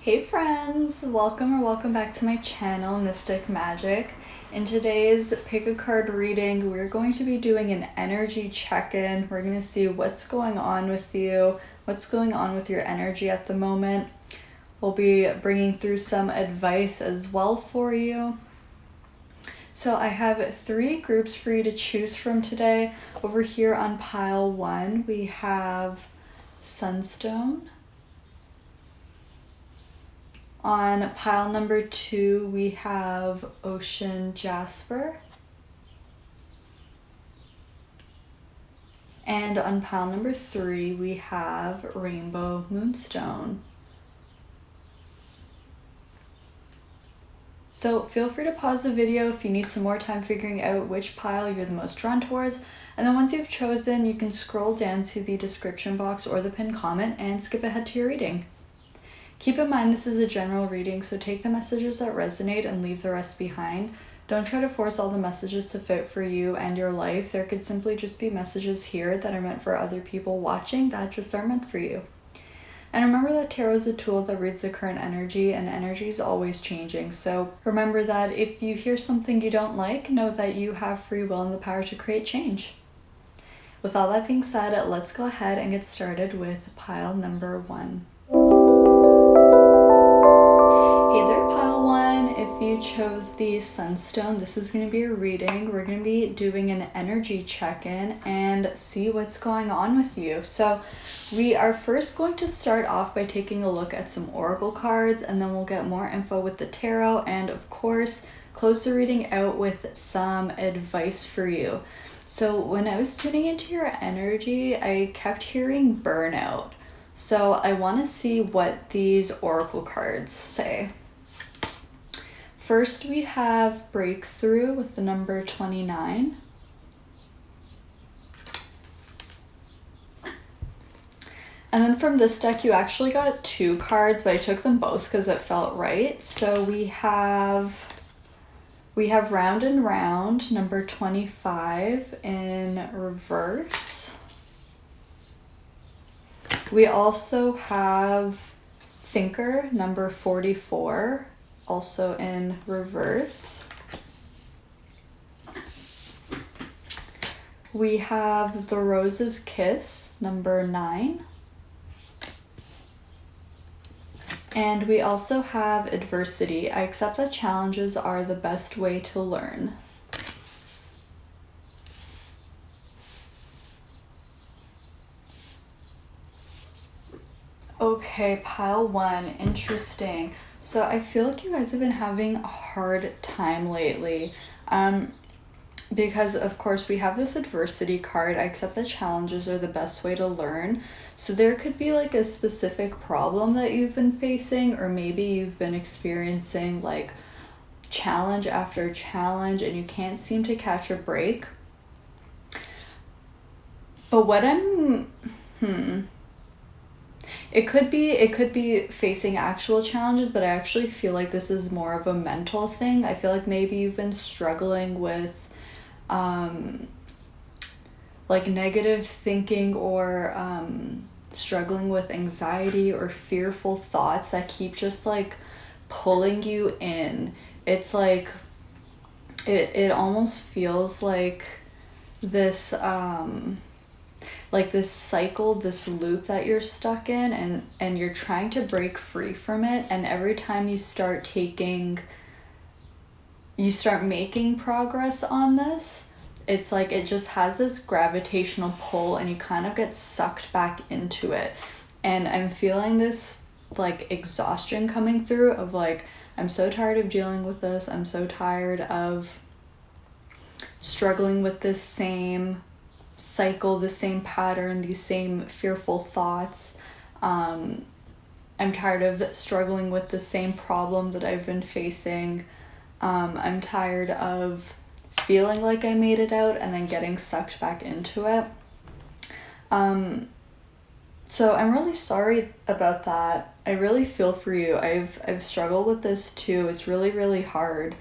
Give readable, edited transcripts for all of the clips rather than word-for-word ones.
Hey friends, welcome back to my channel, Mystic Magic. In today's pick a card reading, we're going to be doing an energy check-in. We're going to see what's going on with you, what's going on with your energy at the moment. We'll be bringing through some advice as well for you. So I have 3 groups for you to choose from today. Over here on pile 1, we have Sunstone. On pile number 2, we have Ocean Jasper. And on pile number 3, we have Rainbow Moonstone. So feel free to pause the video if you need some more time figuring out which pile you're the most drawn towards. And then once you've chosen, you can scroll down to the description box or the pinned comment and skip ahead to your reading. Keep in mind this is a general reading, so take the messages that resonate and leave the rest behind. Don't try to force all the messages to fit for you and your life. There could simply just be messages here that are meant for other people watching that just aren't meant for you. And remember that tarot is a tool that reads the current energy, and energy is always changing. So remember that if you hear something you don't like, know that you have free will and the power to create change. With all that being said, let's go ahead and get started with pile number 1. Hey there, pile 1. If you chose the Sunstone, this is going to be a reading. We're going to be doing an energy check-in and see what's going on with you. So we are first going to start off by taking a look at some oracle cards, and then we'll get more info with the tarot, and of course close the reading out with some advice for you. So when I was tuning into your energy, I kept hearing burnout. So I want to see what these oracle cards say. First, we have Breakthrough with the number 29. And then from this deck, you actually got 2 cards, but I took them both because it felt right. So we have Round and Round, number 25 in reverse. We also have Thinker, number 44, also in reverse. We have The Rose's Kiss, number 9. And we also have Adversity. I accept that challenges are the best way to learn. Okay, pile 1, interesting. So I feel like you guys have been having a hard time lately. Because of course we have this adversity card. I accept that challenges are the best way to learn. So there could be like a specific problem that you've been facing, or maybe you've been experiencing like challenge after challenge and you can't seem to catch a break. But what It could be facing actual challenges, but I actually feel like this is more of a mental thing. I feel like maybe you've been struggling with like negative thinking, or struggling with anxiety or fearful thoughts that keep just like pulling you in. It's like it almost feels like this this cycle, this loop that you're stuck in, and you're trying to break free from it, and every time you start making progress on this, it's like it just has this gravitational pull and you kind of get sucked back into it. And I'm feeling this like exhaustion coming through of like, I'm so tired of dealing with this. I'm so tired of struggling with this same cycle, the same pattern, these same fearful thoughts. I'm tired of struggling with the same problem that I've been facing. I'm tired of feeling like I made it out and then getting sucked back into it. So I'm really sorry about that. I really feel for you. I've struggled with this too. It's really, really hard.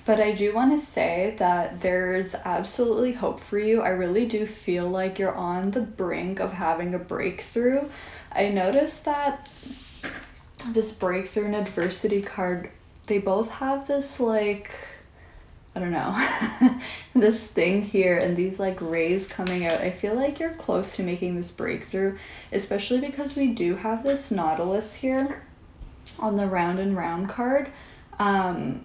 But I do want to say that there's absolutely hope for you. I really do feel like you're on the brink of having a breakthrough. I noticed that this breakthrough and adversity card, they both have this like, I don't know, this thing here and these like rays coming out. I feel like you're close to making this breakthrough, especially because we do have this Nautilus here on the round and round card. And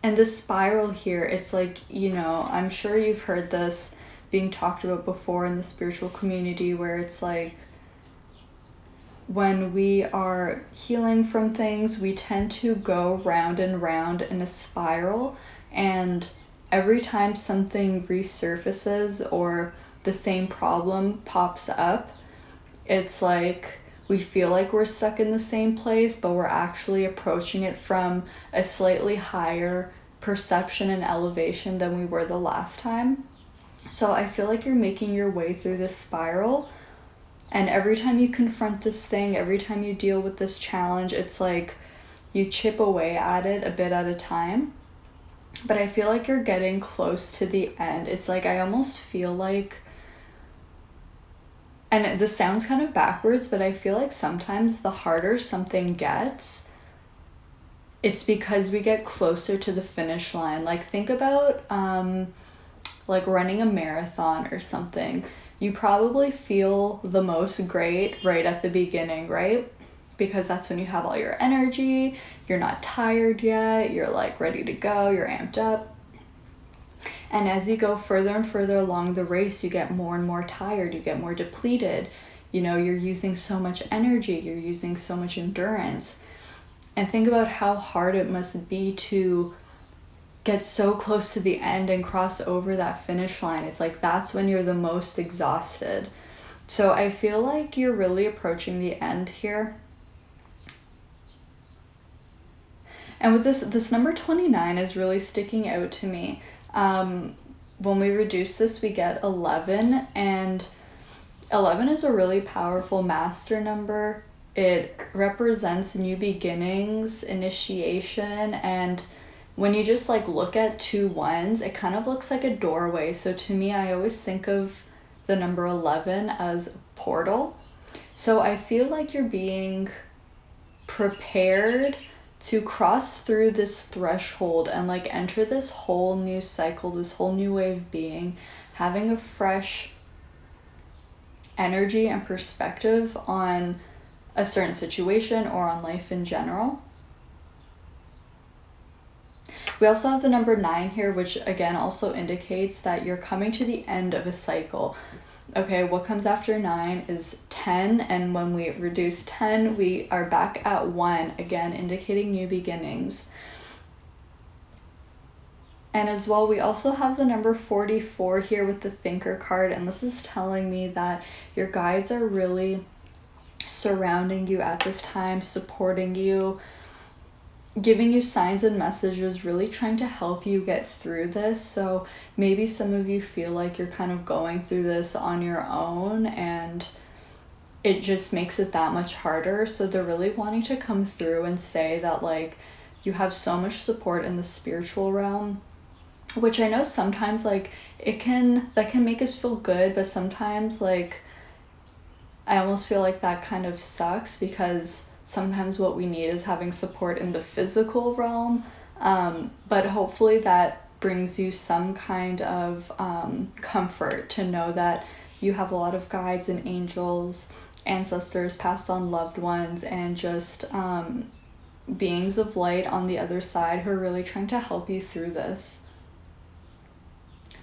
this spiral here, it's like, you know, I'm sure you've heard this being talked about before in the spiritual community, where it's like when we are healing from things, we tend to go round and round in a spiral, and every time something resurfaces or the same problem pops up, it's like we feel like we're stuck in the same place, but we're actually approaching it from a slightly higher perception and elevation than we were the last time. So I feel like you're making your way through this spiral, and every time you confront this thing, every time you deal with this challenge, it's like you chip away at it a bit at a time. But I feel like you're getting close to the end. It's like I almost feel like, and this sounds kind of backwards, but I feel like sometimes the harder something gets, it's because we get closer to the finish line. Like think about like running a marathon or something. You probably feel the most great right at the beginning, right? Because that's when you have all your energy, you're not tired yet, you're like ready to go, you're amped up. And as you go further and further along the race, you get more and more tired, you get more depleted. You know, you're using so much energy, you're using so much endurance. And think about how hard it must be to get so close to the end and cross over that finish line. It's like that's when you're the most exhausted. So I feel like you're really approaching the end here. And with this number 29 is really sticking out to me. When we reduce this, we get 11, and 11 is a really powerful master number. It represents new beginnings, initiation, and when you just like look at 2 ones, it kind of looks like a doorway. So to me, I always think of the number 11 as a portal. So I feel like you're being prepared to cross through this threshold and like enter this whole new cycle, this whole new way of being, having a fresh energy and perspective on a certain situation or on life in general. We also have the number 9 here, which again also indicates that you're coming to the end of a cycle. Okay, what comes after 9 is 10, and when we reduce 10, we are back at 1, again indicating new beginnings. And as well, we also have the number 44 here with the Thinker card, and this is telling me that your guides are really surrounding you at this time, supporting you, giving you signs and messages, really trying to help you get through this. So maybe some of you feel like you're kind of going through this on your own, and it just makes it that much harder. So they're really wanting to come through and say that like you have so much support in the spiritual realm, which I know sometimes like that can make us feel good, but sometimes like I almost feel like that kind of sucks, because sometimes what we need is having support in the physical realm. But hopefully that brings you some kind of comfort to know that you have a lot of guides and angels, ancestors, passed on loved ones, and just beings of light on the other side who are really trying to help you through this.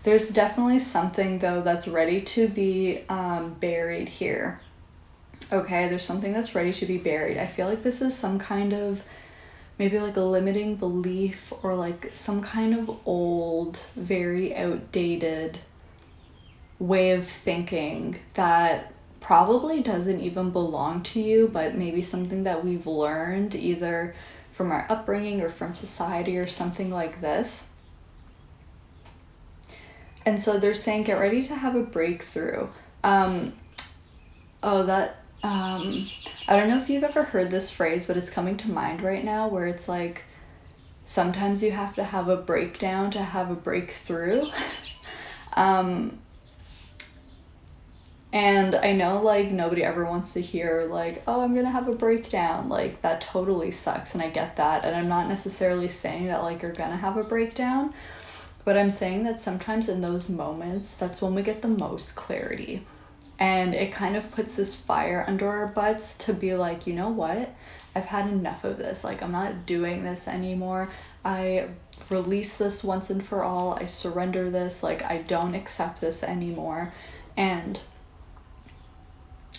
There's definitely something though that's ready to be buried here. Okay, there's something that's ready to be buried. I feel like this is some kind of maybe like a limiting belief, or like some kind of old, very outdated way of thinking that probably doesn't even belong to you, but maybe something that we've learned either from our upbringing or from society or something like this. And so they're saying get ready to have a breakthrough. I don't know if you've ever heard this phrase, but it's coming to mind right now, where it's like sometimes you have to have a breakdown to have a breakthrough. And I know, like, nobody ever wants to hear, like, oh, I'm gonna have a breakdown. Like, that totally sucks, and I get that. And I'm not necessarily saying that, like, you're gonna have a breakdown, but I'm saying that sometimes in those moments, that's when we get the most clarity. And it kind of puts this fire under our butts to be like, you know what? I've had enough of this. Like, I'm not doing this anymore. I release this once and for all. I surrender this. Like, I don't accept this anymore. And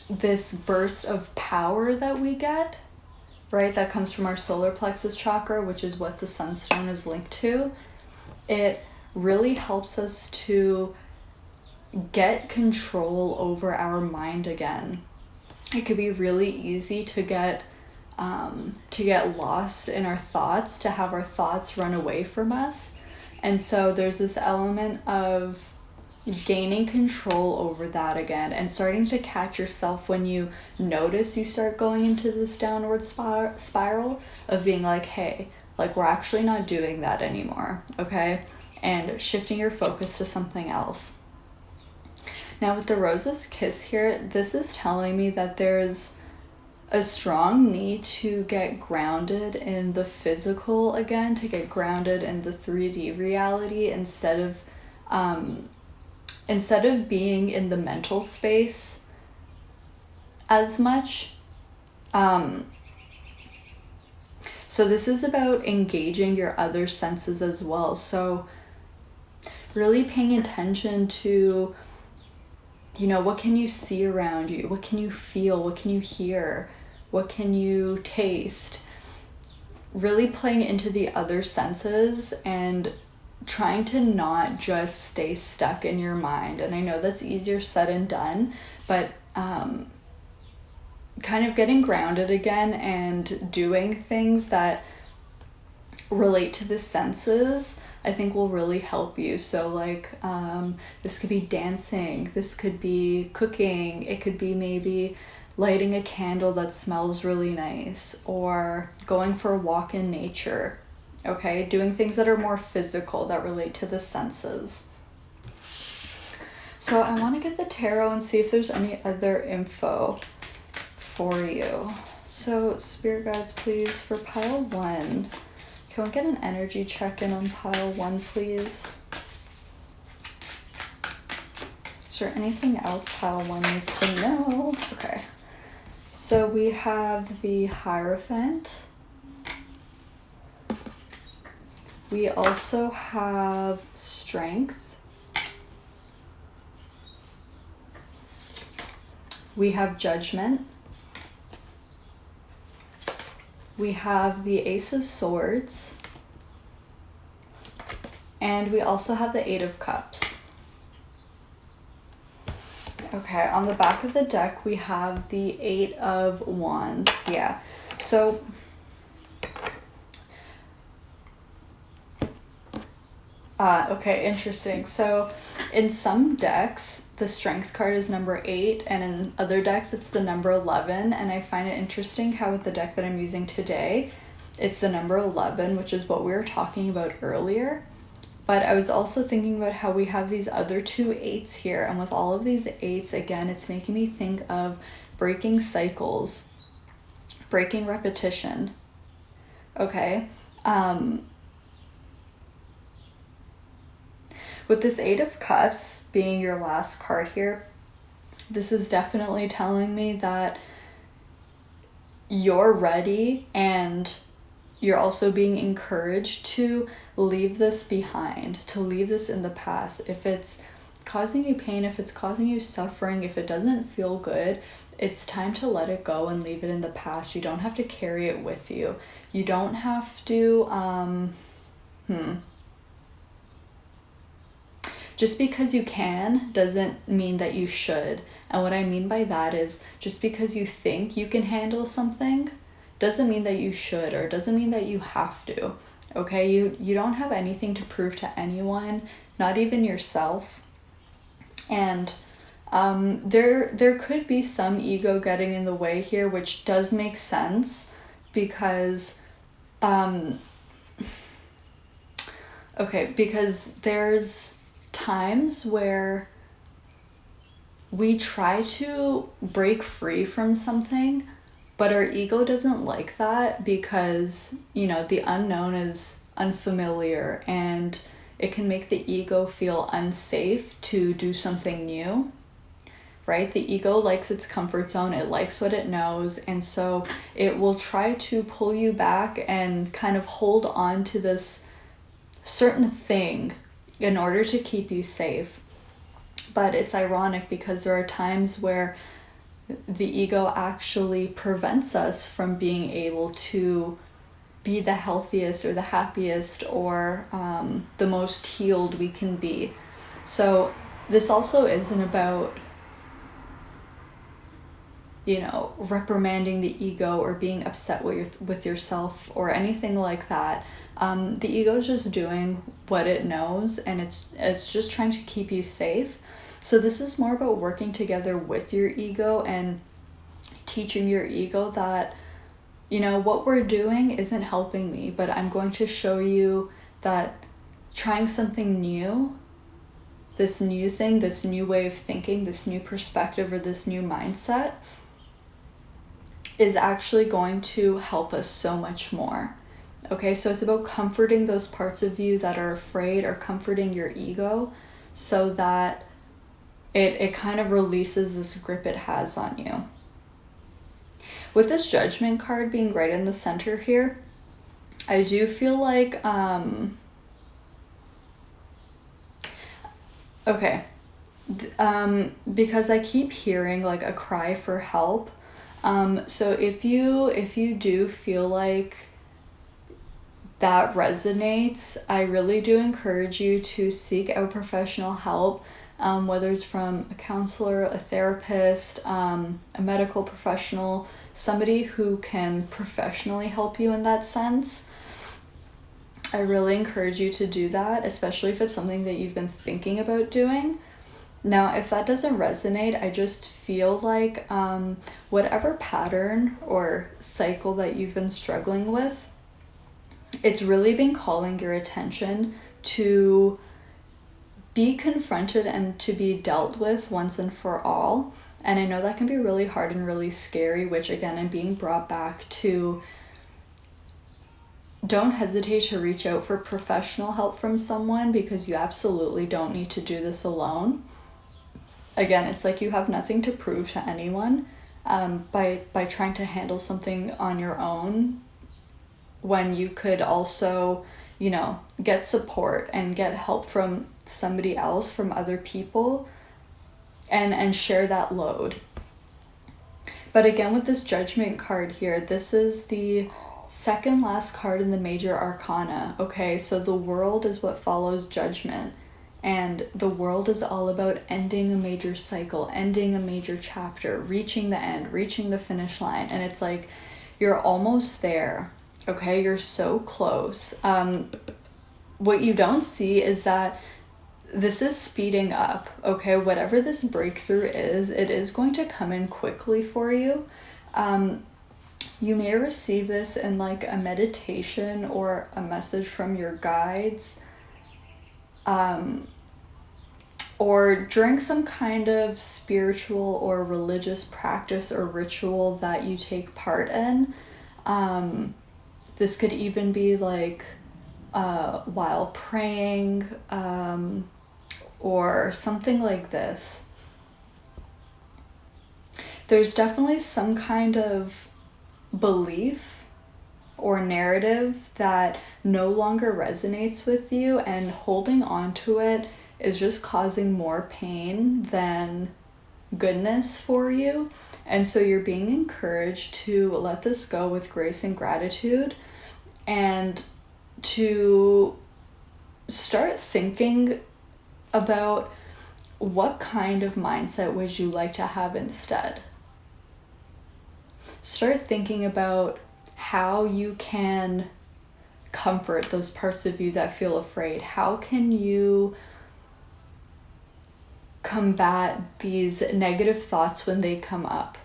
this burst of power that we get, right, that comes from our solar plexus chakra, which is what the Sunstone is linked to, it really helps us to get control over our mind again. It could be really easy to get lost in our thoughts, to have our thoughts run away from us. And so there's this element of gaining control over that again, and starting to catch yourself when you notice you start going into this downward spiral of being like, hey, like, we're actually not doing that anymore, okay? And shifting your focus to something else. Now with the Rose's Kiss here, this is telling me that there's a strong need to get grounded in the physical again, to get grounded in the 3D reality instead of being in the mental space as much. So this is about engaging your other senses as well. So really paying attention to, you know, what can you see around you? What can you feel? What can you hear? What can you taste? Really playing into the other senses and trying to not just stay stuck in your mind. And I know that's easier said than done, but kind of getting grounded again and doing things that relate to the senses, I think will really help you. So like, this could be dancing, this could be cooking, it could be maybe lighting a candle that smells really nice, or going for a walk in nature, okay? Doing things that are more physical, that relate to the senses. So I want to get the tarot and see if there's any other info for you. So Spirit Guides, please, for pile 1. Can we get an energy check-in on pile 1, please? Is there anything else pile 1 needs to know? Okay. So we have the Hierophant. We also have Strength. We have Judgment. We have the Ace of Swords. And we also have the Eight of Cups. Okay, on the back of the deck, we have the Eight of Wands. Yeah, so okay, interesting. So in some decks, the Strength card is number 8, and in other decks, it's the number 11. And I find it interesting how with the deck that I'm using today, it's the number 11, which is what we were talking about earlier. But I was also thinking about how we have these other 2 8s here. And with all of these 8s, again, it's making me think of breaking cycles, breaking repetition. Okay. With this Eight of Cups being your last card here, this is definitely telling me that you're ready, and you're also being encouraged to leave this behind, to leave this in the past. If it's causing you pain, if it's causing you suffering, if it doesn't feel good, it's time to let it go and leave it in the past. You don't have to carry it with you. You don't have to, just because you can doesn't mean that you should. And what I mean by that is, just because you think you can handle something doesn't mean that you should, or doesn't mean that you have to. Okay, you don't have anything to prove to anyone, not even yourself. And there could be some ego getting in the way here, which does make sense because because there's times where we try to break free from something, but our ego doesn't like that because, you know, the unknown is unfamiliar and it can make the ego feel unsafe to do something new, right? The ego likes its comfort zone, it likes what it knows, and so it will try to pull you back and kind of hold on to this certain thing in order to keep you safe. But it's ironic because there are times where the ego actually prevents us from being able to be the healthiest or the happiest or the most healed we can be. So this also isn't about, you know, reprimanding the ego or being upset with yourself or anything like that. The ego is just doing what it knows, and it's just trying to keep you safe. So this is more about working together with your ego and teaching your ego that, you know, what we're doing isn't helping me, but I'm going to show you that trying something new, this new thing, this new way of thinking, this new perspective, or this new mindset is actually going to help us so much more. Okay, so it's about comforting those parts of you that are afraid, or comforting your ego so that it kind of releases this grip it has on you. With this Judgment card being right in the center here, I do feel like, because I keep hearing like a cry for help. So if you do feel like that resonates, I really do encourage you to seek out professional help, whether it's from a counselor, a therapist, a medical professional, somebody who can professionally help you in that sense. I really encourage you to do that, especially if it's something that you've been thinking about doing. Now, if that doesn't resonate, I just feel like whatever pattern or cycle that you've been struggling with, it's really been calling your attention to be confronted and to be dealt with once and for all. And I know that can be really hard and really scary, which again, I'm being brought back to. Don't hesitate to reach out for professional help from someone, because you absolutely don't need to do this alone. Again, it's like you have nothing to prove to anyone by trying to handle something on your own, when you could also, you know, get support and get help from somebody else, from other people, and share that load. But again, with this Judgment card here, this is the second last card in the major arcana. Okay, so the World is what follows Judgment, and the World is all about ending a major cycle, ending a major chapter, reaching the end, reaching the finish line. And it's like you're almost there. Okay, you're so close. What you don't see is that this is speeding up. Okay, whatever this breakthrough is, it is going to come in quickly for you. You may receive this in like a meditation or a message from your guides, or during some kind of spiritual or religious practice or ritual that you take part in. This could even be like while praying, or something like this. There's definitely some kind of belief or narrative that no longer resonates with you, and holding on to it is just causing more pain than goodness for you. And so you're being encouraged to let this go with grace and gratitude, and to start thinking about what kind of mindset would you like to have instead. Start thinking about how you can comfort those parts of you that feel afraid. How can you combat these negative thoughts when they come up?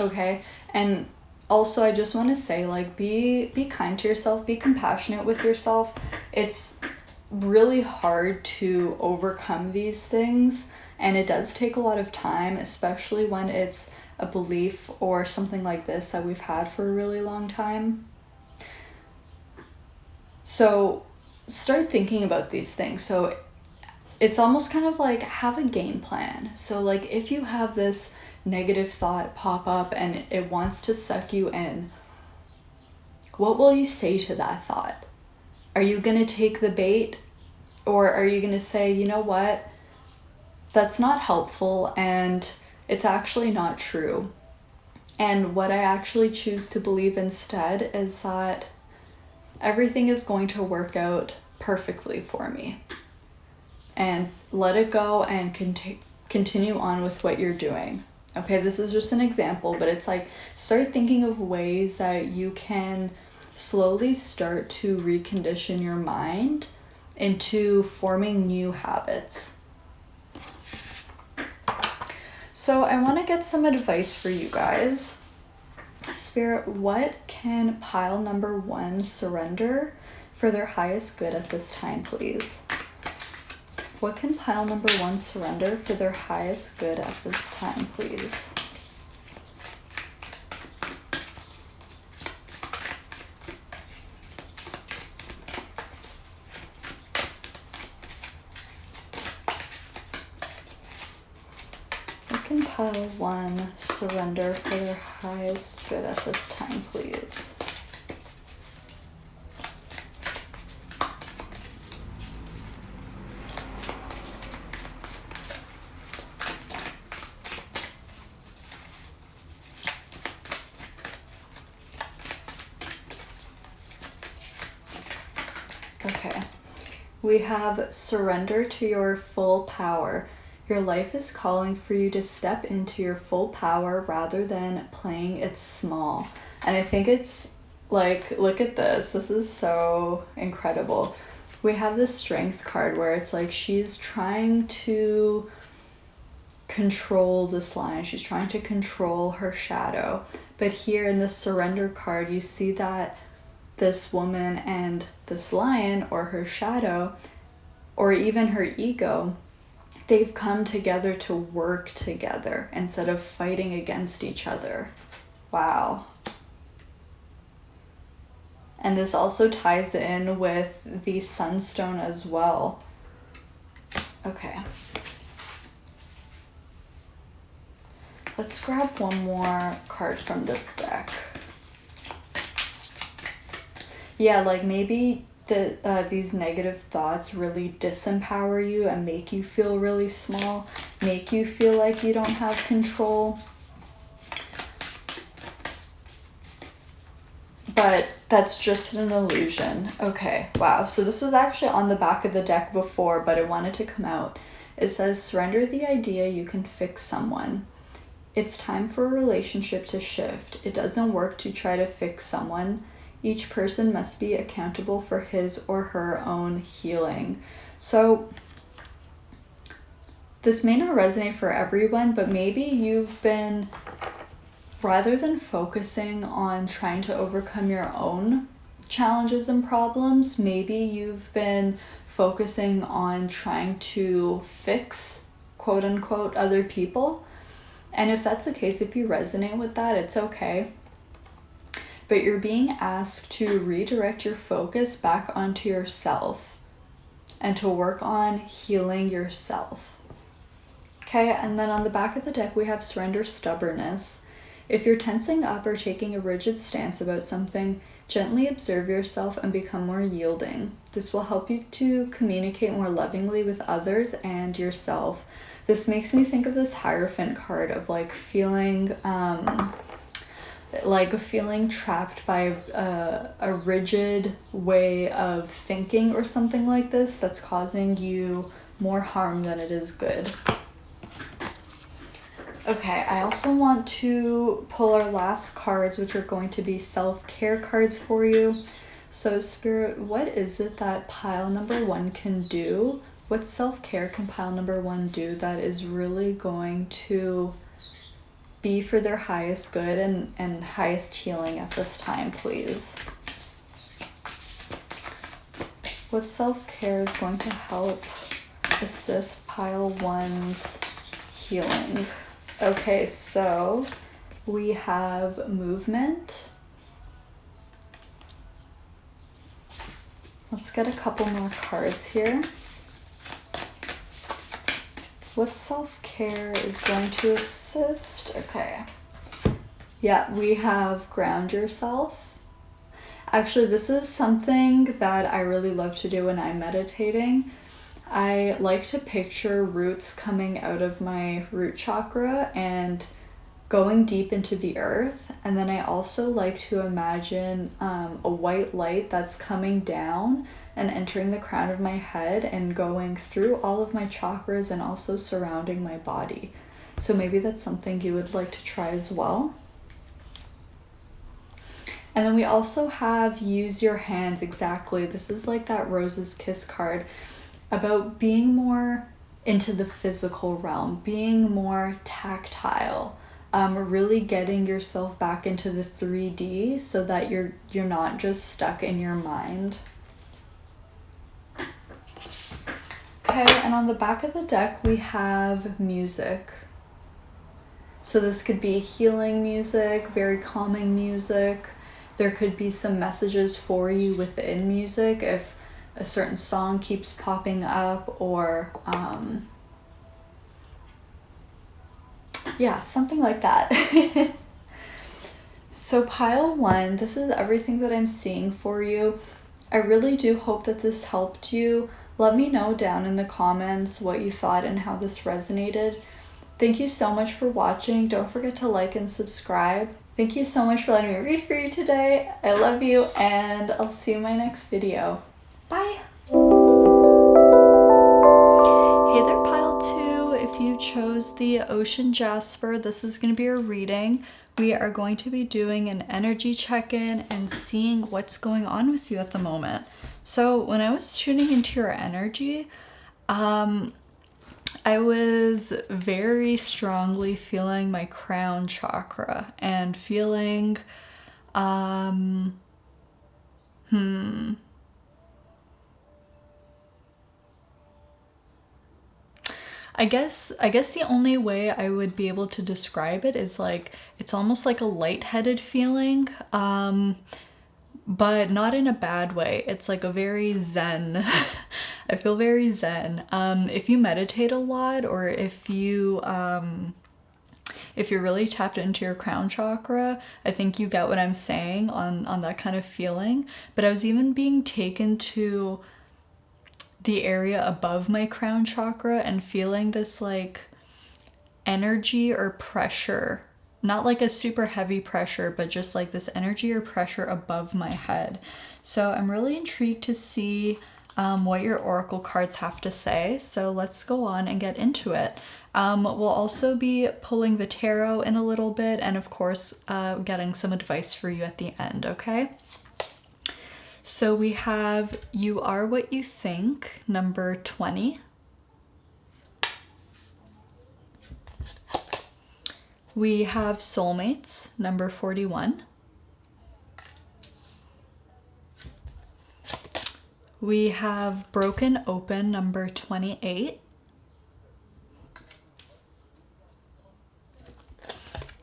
Okay? And also, I just want to say, like, be kind to yourself, be compassionate with yourself. It's really hard to overcome these things, and it does take a lot of time, especially when it's a belief or something like this that we've had for a really long time. So start thinking about these things. So it's almost kind of like have a game plan. So like if you have this negative thought pop up and it wants to suck you in, what will you say to that thought? Are you going to take the bait, or are you going to say, you know what, that's not helpful and it's actually not true. And what I actually choose to believe instead is that everything is going to work out perfectly for me. And let it go and continue on with what you're doing. Okay, this is just an example, but it's like start thinking of ways that you can slowly start to recondition your mind into forming new habits. So I want to get some advice for you guys. Spirit, what can pile number 1 surrender for their highest good at this time, please? What can pile number 1 surrender for their highest good at this time, please? What can pile 1 surrender for their highest good at this time, please? Okay, we have surrender to your full power. Your life is calling for you to step into your full power rather than playing it small. And I think it's like, look at this. This is so incredible. We have this strength card where it's like she's trying to control this lion. She's trying to control her shadow. But here in the surrender card, you see that this woman and this lion, or her shadow, or even her ego, they've come together to work together instead of fighting against each other. Wow. And this also ties in with the Sunstone as well. Okay. Let's grab one more card from this deck. Yeah, like maybe these negative thoughts really disempower you and make you feel really small, make you feel like you don't have control. But that's just an illusion. Okay, wow. So this was actually on the back of the deck before, but it wanted to come out. It says, surrender the idea you can fix someone. It's time for a relationship to shift. It doesn't work to try to fix someone. Each person must be accountable for his or her own healing. So this may not resonate for everyone, but maybe you've been, rather than focusing on trying to overcome your own challenges and problems, maybe you've been focusing on trying to fix, quote unquote, other people. And if that's the case, if you resonate with that, it's okay. But you're being asked to redirect your focus back onto yourself and to work on healing yourself. Okay, and then on the back of the deck, we have surrender stubbornness. If you're tensing up or taking a rigid stance about something, gently observe yourself and become more yielding. This will help you to communicate more lovingly with others and yourself. This makes me think of this Hierophant card of like feeling trapped by a rigid way of thinking or something like this that's causing you more harm than it is good. Okay, I also want to pull our last cards, which are going to be self-care cards for you. So Spirit, what is it that pile number 1 can do? What self-care can pile number 1 do that is really going to be for their highest good and highest healing at this time, please? What self-care is going to help assist pile 1's healing? Okay, so we have movement. Let's get a couple more cards here. What self-care is going to assist? Okay. Yeah, we have ground yourself. Actually, this is something that I really love to do when I'm meditating. I like to picture roots coming out of my root chakra and going deep into the earth. And then I also like to imagine a white light that's coming down and entering the crown of my head and going through all of my chakras and also surrounding my body. So maybe that's something you would like to try as well. And then we also have use your hands. Exactly. This is like that Rose's Kiss card about being more into the physical realm, being more tactile, really getting yourself back into the 3D so that you're not just stuck in your mind. Okay, and on the back of the deck we have music. So this could be healing music, very calming music. There could be some messages for you within music if a certain song keeps popping up, or yeah, something like that. So pile 1, this is everything that I'm seeing for you. I really do hope that this helped you. Let me know down in the comments what you thought and how this resonated. Thank you so much for watching. Don't forget to like and subscribe. Thank you so much for letting me read for you today. I love you, and I'll see you in my next video. Bye! Hey there, Pile 2. If you chose the Ocean Jasper, this is going to be a reading. We are going to be doing an energy check-in and seeing what's going on with you at the moment. So when I was tuning into your energy, I was very strongly feeling my crown chakra and feeling, I guess the only way I would be able to describe it is like, it's almost like a lightheaded feeling, but not in a bad way. It's like a very zen. I feel very zen. If you meditate a lot, or if you're really tapped into your crown chakra, I think you get what I'm saying on that kind of feeling. But I was even being taken to the area above my crown chakra and feeling this like energy or pressure, not like a super heavy pressure, but just like this energy or pressure above my head. So I'm really intrigued to see what your oracle cards have to say. So let's go on and get into it. We'll also be pulling the tarot in a little bit, and of course getting some advice for you at the end, okay? So we have You Are What You Think, number 20. We have Soulmates, number 41. We have Broken Open, number 28.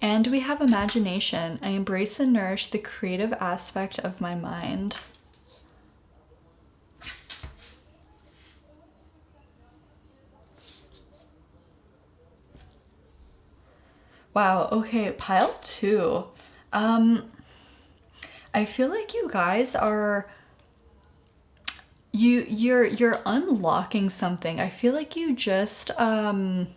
And we have Imagination. I embrace and nourish the creative aspect of my mind. Wow, okay, pile 2. I feel like you guys are you're unlocking something. I feel like you just okay,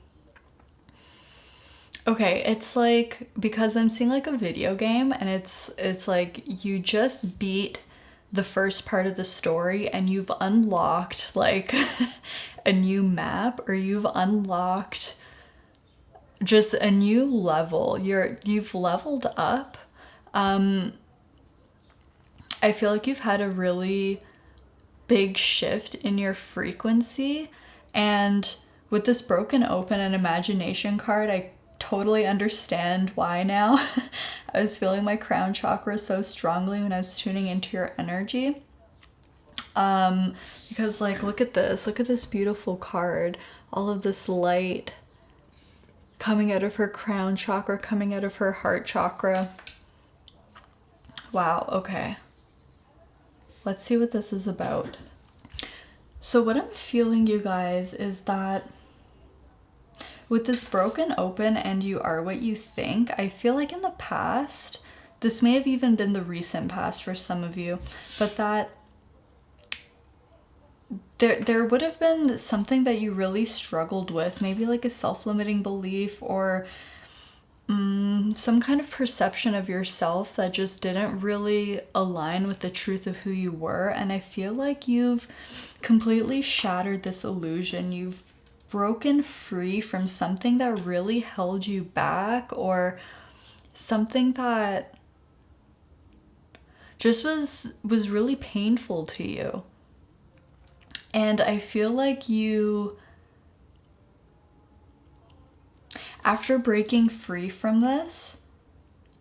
it's like, because I'm seeing like a video game, and it's like you just beat the first part of the story and you've unlocked like a new map, or you've unlocked just a new level. You've leveled up. I feel like you've had a really big shift in your frequency, and with this Broken Open and Imagination card, I totally understand why now. I was feeling my crown chakra so strongly when I was tuning into your energy. Because like, look at this beautiful card. All of this light coming out of her crown chakra, coming out of her heart chakra. Wow, okay. Let's see what this is about. So what I'm feeling, you guys, is that with this broken open and you are what you think, I feel like in the past, this may have even been the recent past for some of you, but that there would have been something that you really struggled with, maybe like a self-limiting belief or some kind of perception of yourself that just didn't really align with the truth of who you were. And I feel like you've completely shattered this illusion. You've broken free from something that really held you back, or something that just was really painful to you. And I feel like you, after breaking free from this,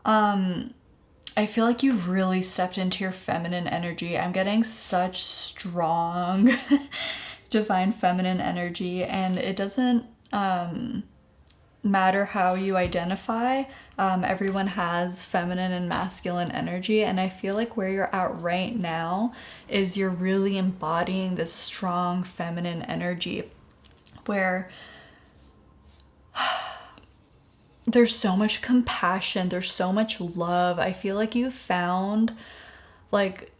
I feel like you've really stepped into your feminine energy. I'm getting such strong divine feminine energy, and it doesn't matter how you identify. Everyone has feminine and masculine energy, and I feel like where you're at right now is you're really embodying this strong feminine energy where there's so much compassion, there's so much love. I feel like you found like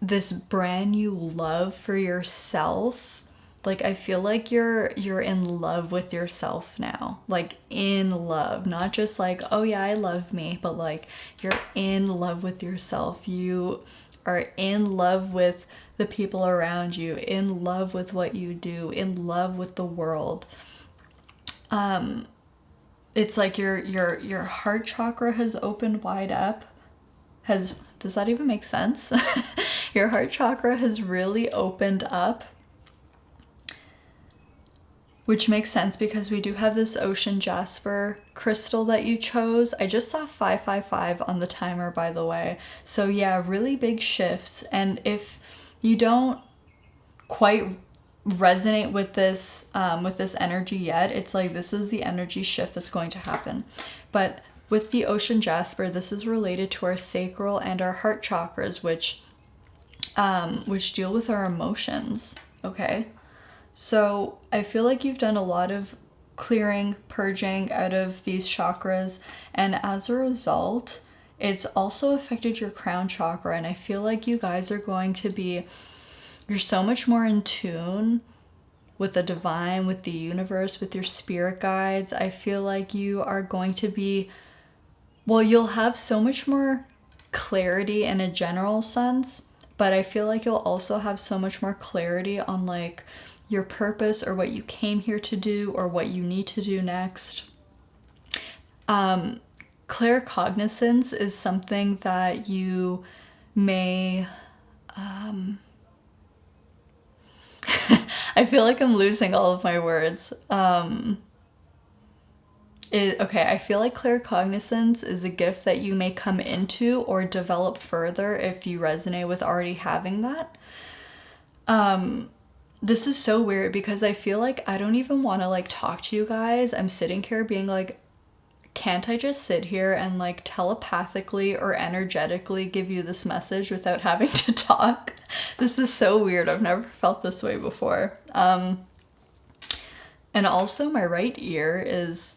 this brand new love for yourself. Like, I feel like you're in love with yourself now. Like, in love. Not just like, oh yeah, I love me, but like, you're in love with yourself. You are in love with the people around you, in love with what you do, in love with the world. It's like your heart chakra has opened wide up. Does that even make sense? Your heart chakra has really opened up. Which makes sense because we do have this ocean jasper crystal that you chose. I just saw 555 on the timer, by the way. So yeah, really big shifts. And if you don't quite resonate with this energy yet, it's like this is the energy shift that's going to happen. But with the ocean jasper, this is related to our sacral and our heart chakras, which deal with our emotions. Okay. So I feel like you've done a lot of clearing, purging out of these chakras, and as a result, it's also affected your crown chakra. And I feel like you guys are going to be, you're so much more in tune with the divine, with the universe, with your spirit guides. I feel like you are going to be, well, you'll have so much more clarity in a general sense, but I feel like you'll also have so much more clarity on like your purpose or what you came here to do or what you need to do next. Claircognizance is something that you may, I feel like I'm losing all of my words. Okay, I feel like claircognizance is a gift that you may come into or develop further if you resonate with already having that. This is so weird because I feel like I don't even want to like talk to you guys. I'm sitting here being like, can't I just sit here and like telepathically or energetically give you this message without having to talk? This is so weird. I've never felt this way before. And also my right ear is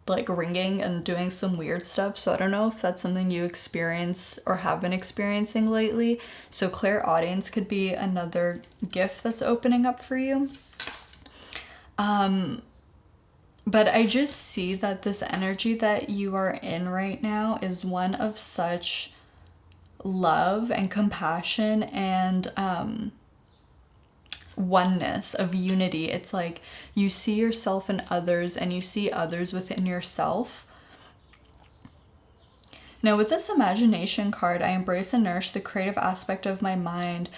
like ringing and doing some weird stuff, so I don't know if that's something you experience or have been experiencing lately. So clairaudience could be another gift that's opening up for you. But I just see that this energy that you are in right now is one of such love and compassion and oneness, of unity. It's like you see yourself in others and you see others within yourself. Now with this imagination card, I embrace and nourish the creative aspect of my mind.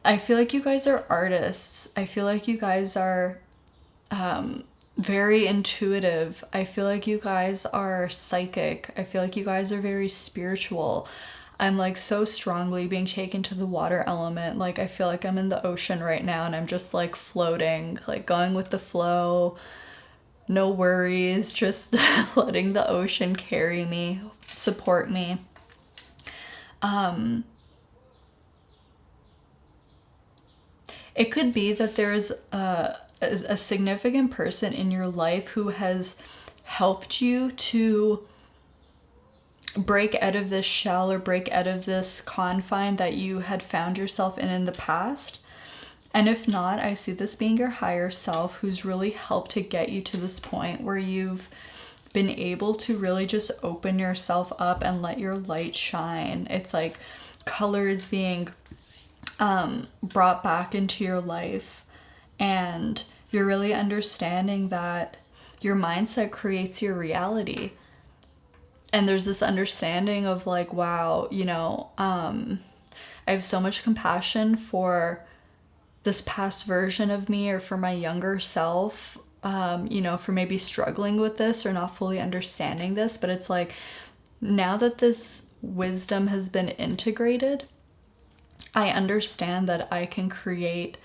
I feel like you guys are artists. I feel like you guys are very intuitive. I feel like you guys are psychic. I feel like you guys are very spiritual. I'm like so strongly being taken to the water element. Like I feel like I'm in the ocean right now and I'm just like floating, like going with the flow. No worries, just letting the ocean carry me, support me. It could be that there's a significant person in your life who has helped you to break out of this shell or break out of this confine that you had found yourself in the past. And if not, I see this being your higher self who's really helped to get you to this point where you've been able to really just open yourself up and let your light shine. It's like colors being brought back into your life, and you're really understanding that your mindset creates your reality. And there's this understanding of like, wow, you know, I have so much compassion for this past version of me or for my younger self, you know, for maybe struggling with this or not fully understanding this. But it's like, now that this wisdom has been integrated, I understand that I can create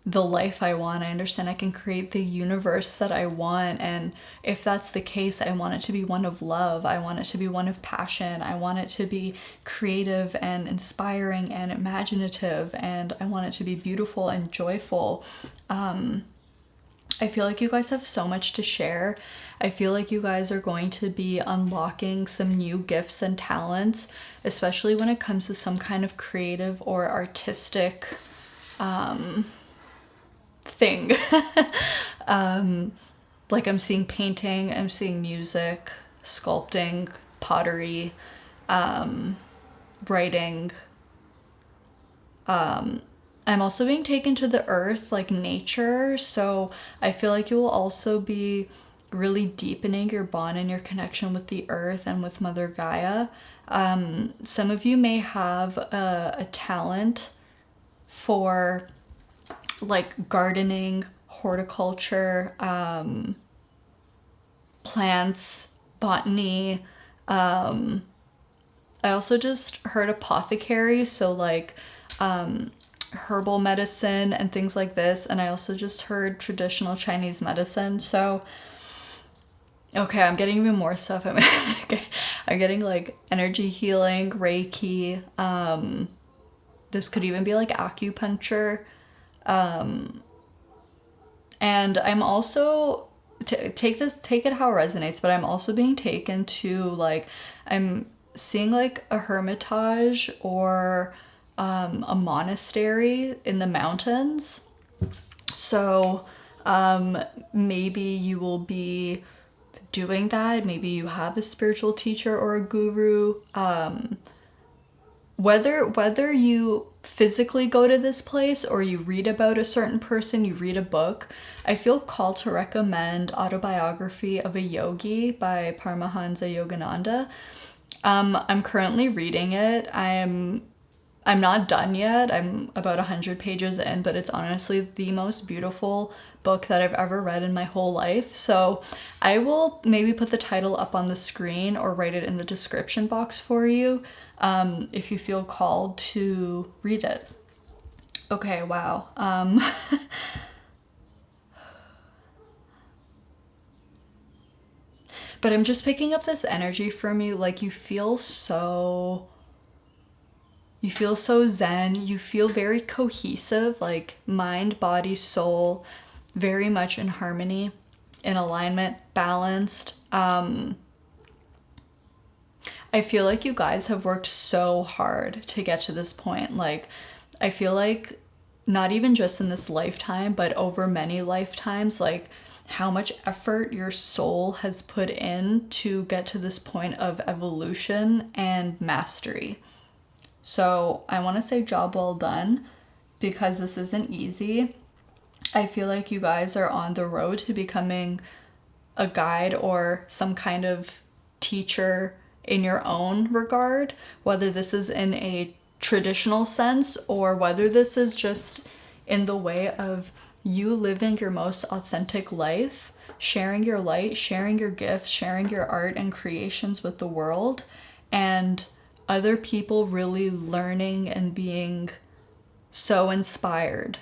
the life I want. I understand I can create the universe that I want. And if that's the case, I want it to be one of love. I want it to be one of passion. I want it to be creative and inspiring and imaginative. And I want it to be beautiful and joyful. I feel like you guys have so much to share. I feel like you guys are going to be unlocking some new gifts and talents, especially when it comes to some kind of creative or artistic thing. Like I'm seeing painting, I'm seeing music, sculpting, pottery, writing. I'm also being taken to the earth, like nature. So I feel like you will also be really deepening your bond and your connection with the earth and with Mother Gaia. Some of you may have a talent for like gardening, horticulture, plants, botany. I also just heard apothecary, so like herbal medicine and things like this. And I also just heard traditional Chinese medicine. So okay, I'm getting even more stuff. I'm getting like energy healing, Reiki. This could even be like acupuncture. And I'm also take it how it resonates, but I'm also being taken to like, I'm seeing like a hermitage or a monastery in the mountains. So maybe you will be doing that. Maybe you have a spiritual teacher or a guru. Whether you physically go to this place or you read about a certain person, you read a book, I feel called to recommend Autobiography of a Yogi by Paramahansa Yogananda. I'm currently reading it. I'm not done yet. I'm about 100 pages in, but it's honestly the most beautiful book that I've ever read in my whole life. So I will maybe put the title up on the screen or write it in the description box for you if you feel called to read it. Okay, wow. But I'm just picking up this energy from you. Like you feel so zen, you feel very cohesive, like mind, body, soul, very much in harmony, in alignment, balanced. I feel like you guys have worked so hard to get to this point. Like, I feel like not even just in this lifetime, but over many lifetimes, like how much effort your soul has put in to get to this point of evolution and mastery. So I want to say job well done, because this isn't easy. I feel like you guys are on the road to becoming a guide or some kind of teacher in your own regard, whether this is in a traditional sense or whether this is just in the way of you living your most authentic life, sharing your light, sharing your gifts, sharing your art and creations with the world, and other people really learning and being so inspired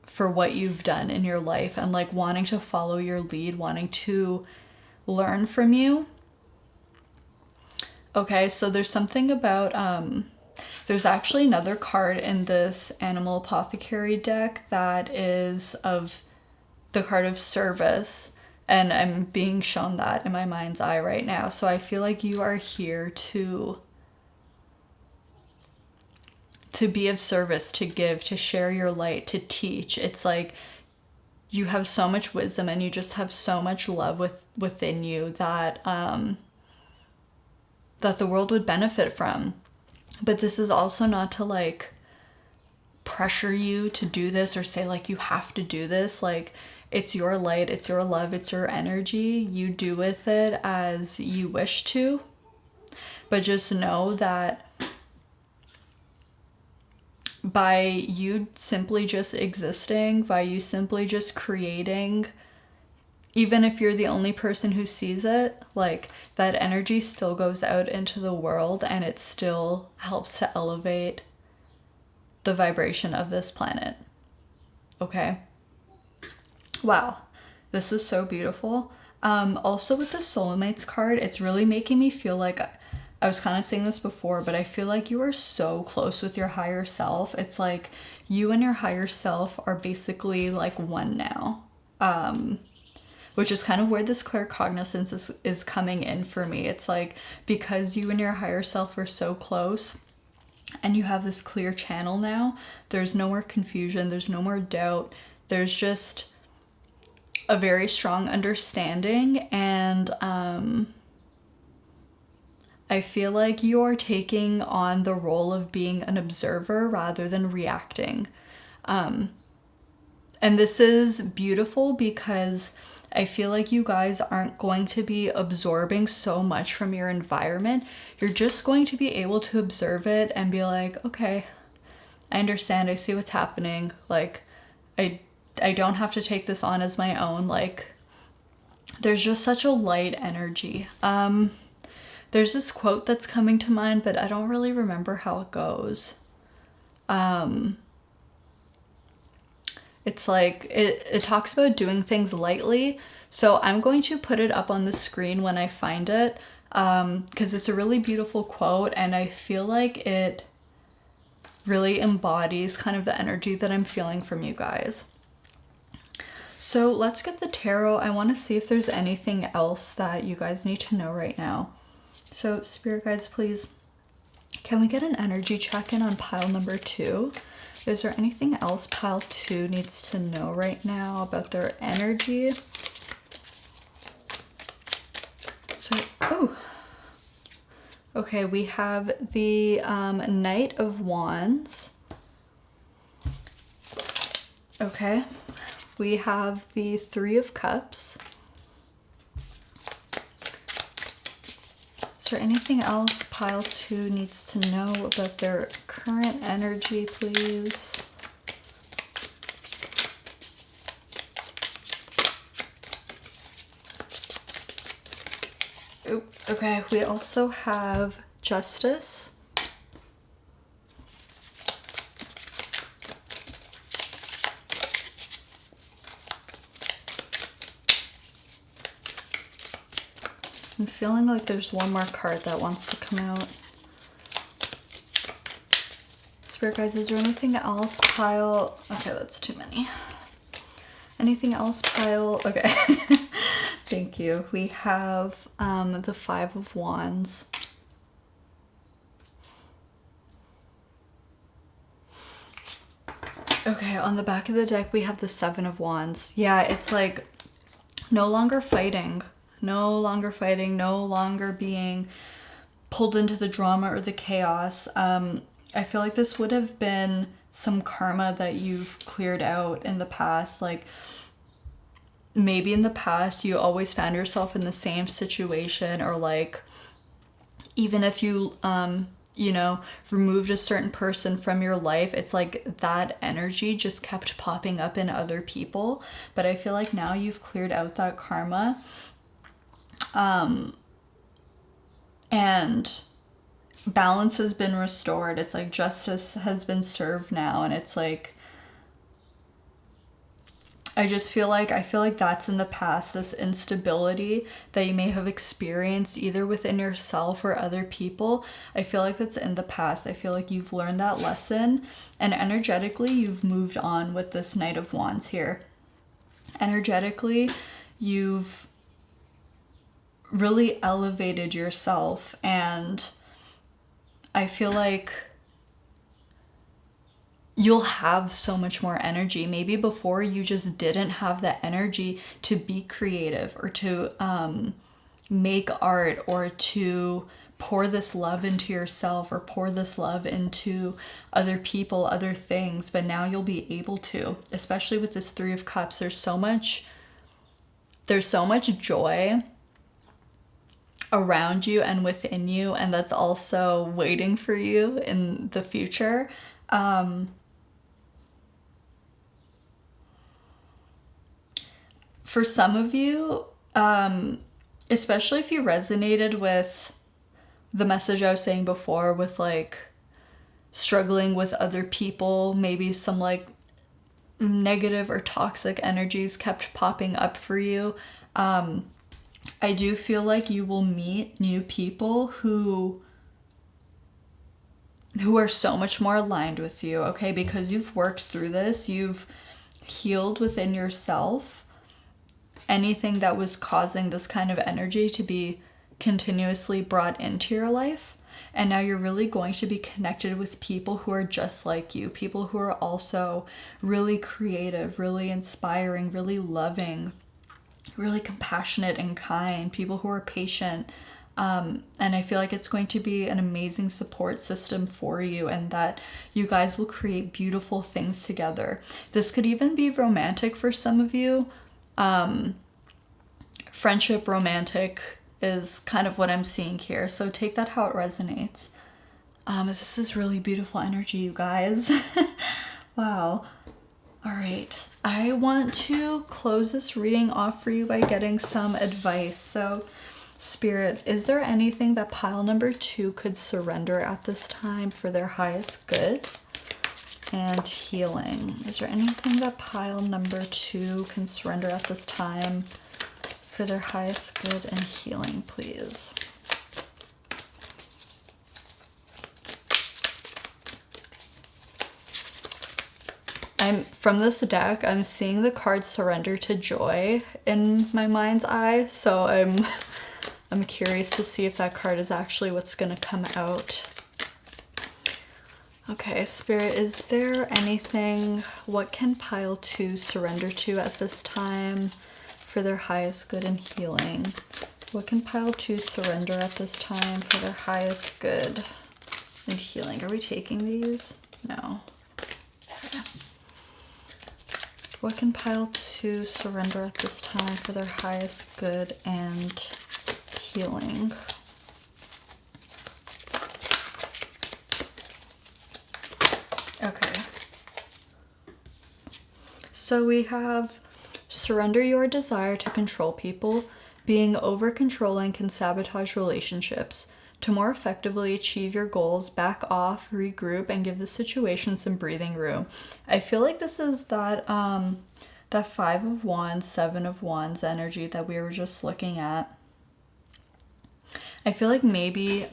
for what you've done in your life and like wanting to follow your lead, wanting to learn from you. Okay, so there's something about, there's actually another card in this Animal Apothecary deck that is of the card of service, and I'm being shown that in my mind's eye right now. So I feel like you are here to be of service, to give, to share your light, to teach. It's like you have so much wisdom and you just have so much love within you that that the world would benefit from. But this is also not to like pressure you to do this or say like you have to do this. Like, it's your light, it's your love, it's your energy. You do with it as you wish to. But just know that by you simply just existing, by you simply just creating, even if you're the only person who sees it, like that energy still goes out into the world and it still helps to elevate the vibration of this planet. Okay? Wow. This is so beautiful. Also with the Soulmates card, it's really making me feel like, I was kind of saying this before, but I feel like you are so close with your higher self. It's like you and your higher self are basically like one now. Which is kind of where this claircognizance is coming in for me. It's like, because you and your higher self are so close and you have this clear channel now, there's no more confusion, there's no more doubt. There's just a very strong understanding, and I feel like you're taking on the role of being an observer rather than reacting. And this is beautiful because I feel like you guys aren't going to be absorbing so much from your environment. You're just going to be able to observe it and be like, okay, I understand, I see what's happening. Like, I don't have to take this on as my own. Like, there's just such a light energy. There's this quote that's coming to mind, but I don't really remember how it goes. It's like, it talks about doing things lightly. So I'm going to put it up on the screen when I find it, because it's a really beautiful quote, and I feel like it really embodies kind of the energy that I'm feeling from you guys. So let's get the tarot. I want to see if there's anything else that you guys need to know right now. So spirit guides, please, can we get an energy check-in on pile number 2? Is there anything else pile 2 needs to know right now about their energy? So, oh, okay, we have the Knight of Wands. Okay, we have the Three of Cups. Is there anything else pile 2 needs to know about their current energy, please? Oh, okay, we also have Justice. I'm feeling like there's one more card that wants to come out. Spirit guys, is there anything else pile? Okay, that's too many. Anything else pile? Okay. Thank you. We have the Five of Wands. Okay, on the back of the deck we have the Seven of Wands. Yeah, it's like no longer fighting. No longer fighting, no longer being pulled into the drama or the chaos. I feel like this would have been some karma that you've cleared out in the past. Like, maybe in the past you always found yourself in the same situation, or like, even if you, you know, removed a certain person from your life, it's like that energy just kept popping up in other people. But I feel like now you've cleared out that karma. And balance has been restored. It's like justice has been served now, and it's like I feel like that's in the past, this instability that you may have experienced either within yourself or other people. I feel like that's in the past. I feel like you've learned that lesson, and energetically you've moved on with this Knight of Wands here. Energetically, you've really elevated yourself, and I feel like you'll have so much more energy. Maybe before you just didn't have the energy to be creative or to make art or to pour this love into yourself or pour this love into other people, other things. But now you'll be able to, especially with this Three of Cups. There's so much joy around you and within you, and that's also waiting for you in the future. For some of you, especially if you resonated with the message I was saying before with like struggling with other people, maybe some like negative or toxic energies kept popping up for you, I do feel like you will meet new people who are so much more aligned with you, okay? Because you've worked through this, you've healed within yourself anything that was causing this kind of energy to be continuously brought into your life. And now you're really going to be connected with people who are just like you, people who are also really creative, really inspiring, really loving, really compassionate and kind, people who are patient. And I feel like it's going to be an amazing support system for you, and that you guys will create beautiful things together. This could even be romantic for some of you. Friendship, romantic is kind of what I'm seeing here. So take that how it resonates. This is really beautiful energy, you guys. Wow. All right. I want to close this reading off for you by getting some advice. So, Spirit, is there anything that pile number 2 could surrender at this time for their highest good and healing? Is there anything that pile number 2 can surrender at this time for their highest good and healing, please? From this deck, I'm seeing the card Surrender to Joy in my mind's eye, so I'm curious to see if that card is actually what's going to come out. Okay, Spirit, is there anything, what can pile 2 surrender to at this time for their highest good and healing? What can pile 2 surrender at this time for their highest good and healing? Are we taking these? No. Okay. What can pile 2 surrender at this time for their highest good and healing? Okay. So we have surrender your desire to control people. Being over-controlling can sabotage relationships. To more effectively achieve your goals, back off, regroup, and give the situation some breathing room. I feel like this is that that 5 of Wands, 7 of Wands energy that we were just looking at. I feel like maybe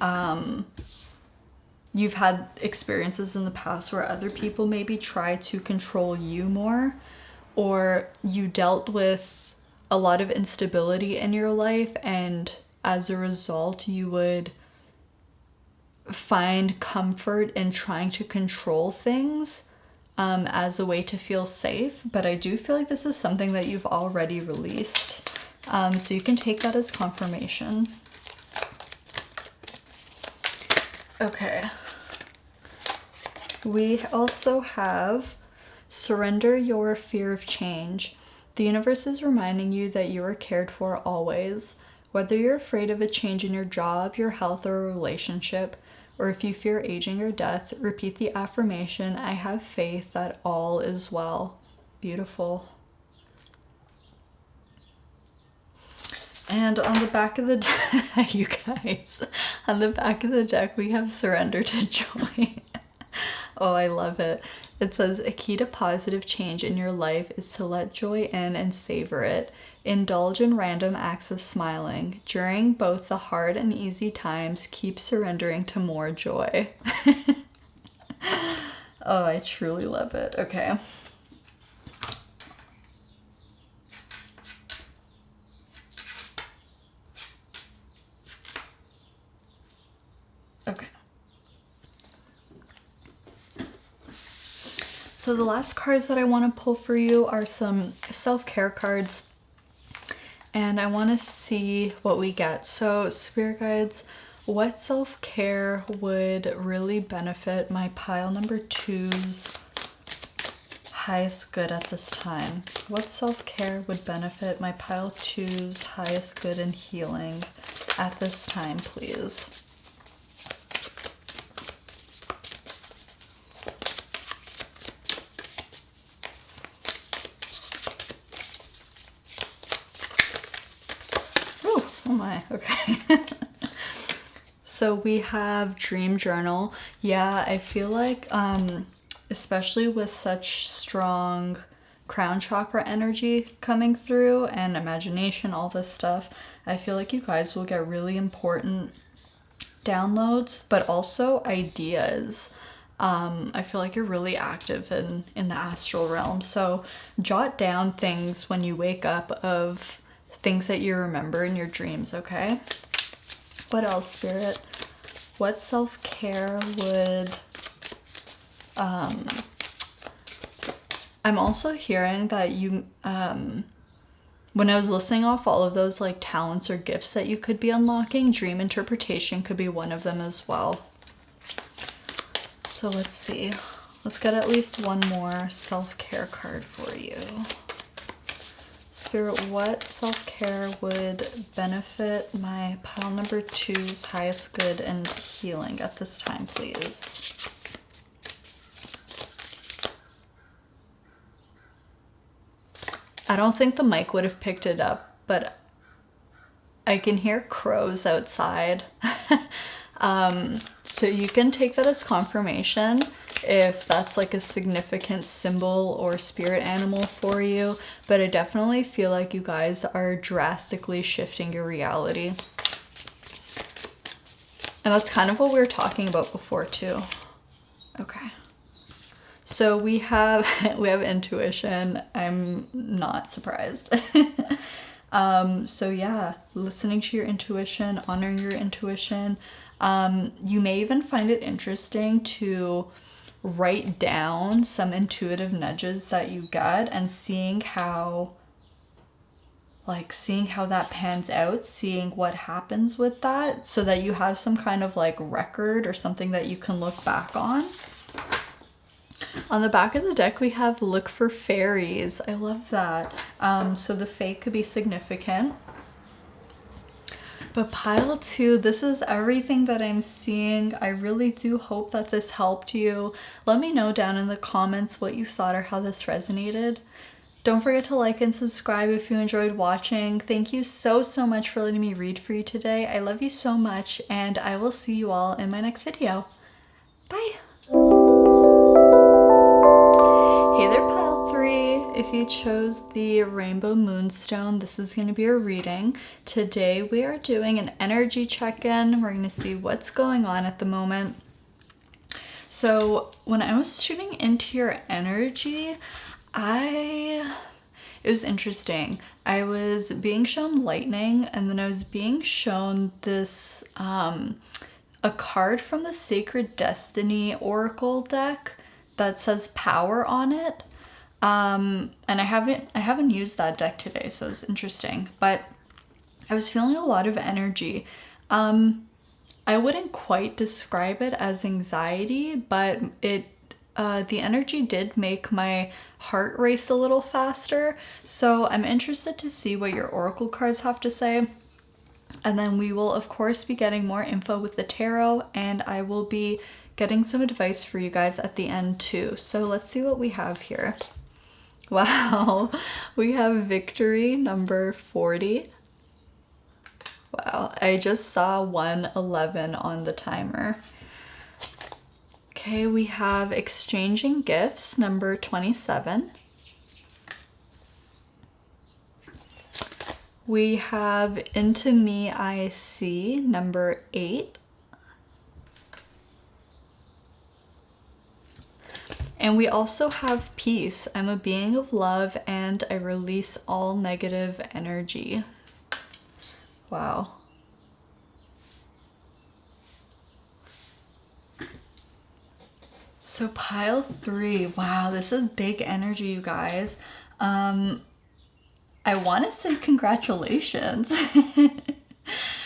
you've had experiences in the past where other people maybe try to control you more, or you dealt with a lot of instability in your life, and as a result you would find comfort in trying to control things as a way to feel safe. But I do feel like this is something that you've already released, so you can take that as confirmation. Okay, we also have surrender your fear of change. The universe is reminding you that you are cared for always. Whether you're afraid of a change in your job, your health, or a relationship, or if you fear aging or death, repeat the affirmation, I have faith that all is well. Beautiful. And on the back of the deck, you guys, on the back of the deck, we have Surrender to Joy. Oh, I love it. It says, a key to positive change in your life is to let joy in and savor it. Indulge in random acts of smiling. During both the hard and easy times, keep surrendering to more joy. Oh, I truly love it. Okay. Okay. So the last cards that I want to pull for you are some self-care cards. And I want to see what we get. So Spirit Guides, what self-care would really benefit my pile number 2's highest good at this time? What self-care would benefit my pile 2's highest good and healing at this time, please? Oh my, okay. So we have Dream Journal. Yeah, I feel like, especially with such strong crown chakra energy coming through and imagination, all this stuff, I feel like you guys will get really important downloads, but also ideas. I feel like you're really active in the astral realm. So jot down things when you wake up of things that you remember in your dreams, okay? What else, Spirit? What self-care would... I'm also hearing that you... when I was listing off all of those like talents or gifts that you could be unlocking, dream interpretation could be one of them as well. So let's see. Let's get at least one more self-care card for you. Spirit, what self-care would benefit my pile number 2's highest good and healing at this time, please? I don't think the mic would have picked it up, but I can hear crows outside. So you can take that as confirmation if that's like a significant symbol or spirit animal for you, but I definitely feel like you guys are drastically shifting your reality. And that's kind of what we were talking about before too. Okay. So we have intuition. I'm not surprised. So yeah, listening to your intuition, honoring your intuition. You may even find it interesting to write down some intuitive nudges that you get and seeing how that pans out, seeing what happens with that, so that you have some kind of like record or something that you can look back on. On the back of the deck, we have look for fairies. I love that. So the fate could be significant. But pile 2, this is everything that I'm seeing. I really do hope that this helped you. Let me know down in the comments what you thought or how this resonated. Don't forget to like and subscribe if you enjoyed watching. Thank you so much for letting me read for you today. I love you so much, and I will see you all in my next video. Bye! Hey there, Pile 3! If you chose the Rainbow Moonstone, this is going to be a reading. Today we are doing an energy check-in. We're going to see what's going on at the moment. So when I was tuning into your energy, it was interesting. I was being shown lightning, and then I was being shown this, a card from the Sacred Destiny Oracle deck that says power on it. And I haven't used that deck today, so it's interesting, but I was feeling a lot of energy. I wouldn't quite describe it as anxiety, but the energy did make my heart race a little faster. So I'm interested to see what your oracle cards have to say. And then we will of course be getting more info with the tarot, and I will be getting some advice for you guys at the end too. So let's see what we have here. Wow, we have victory number 40, Wow, I just saw 111 on the timer. Okay, we have exchanging gifts, number 27. We have Into Me I See, number 8. And we also have Peace. I'm a being of love and I release all negative energy. Wow. So pile 3. Wow, this is big energy, you guys. I want to say congratulations.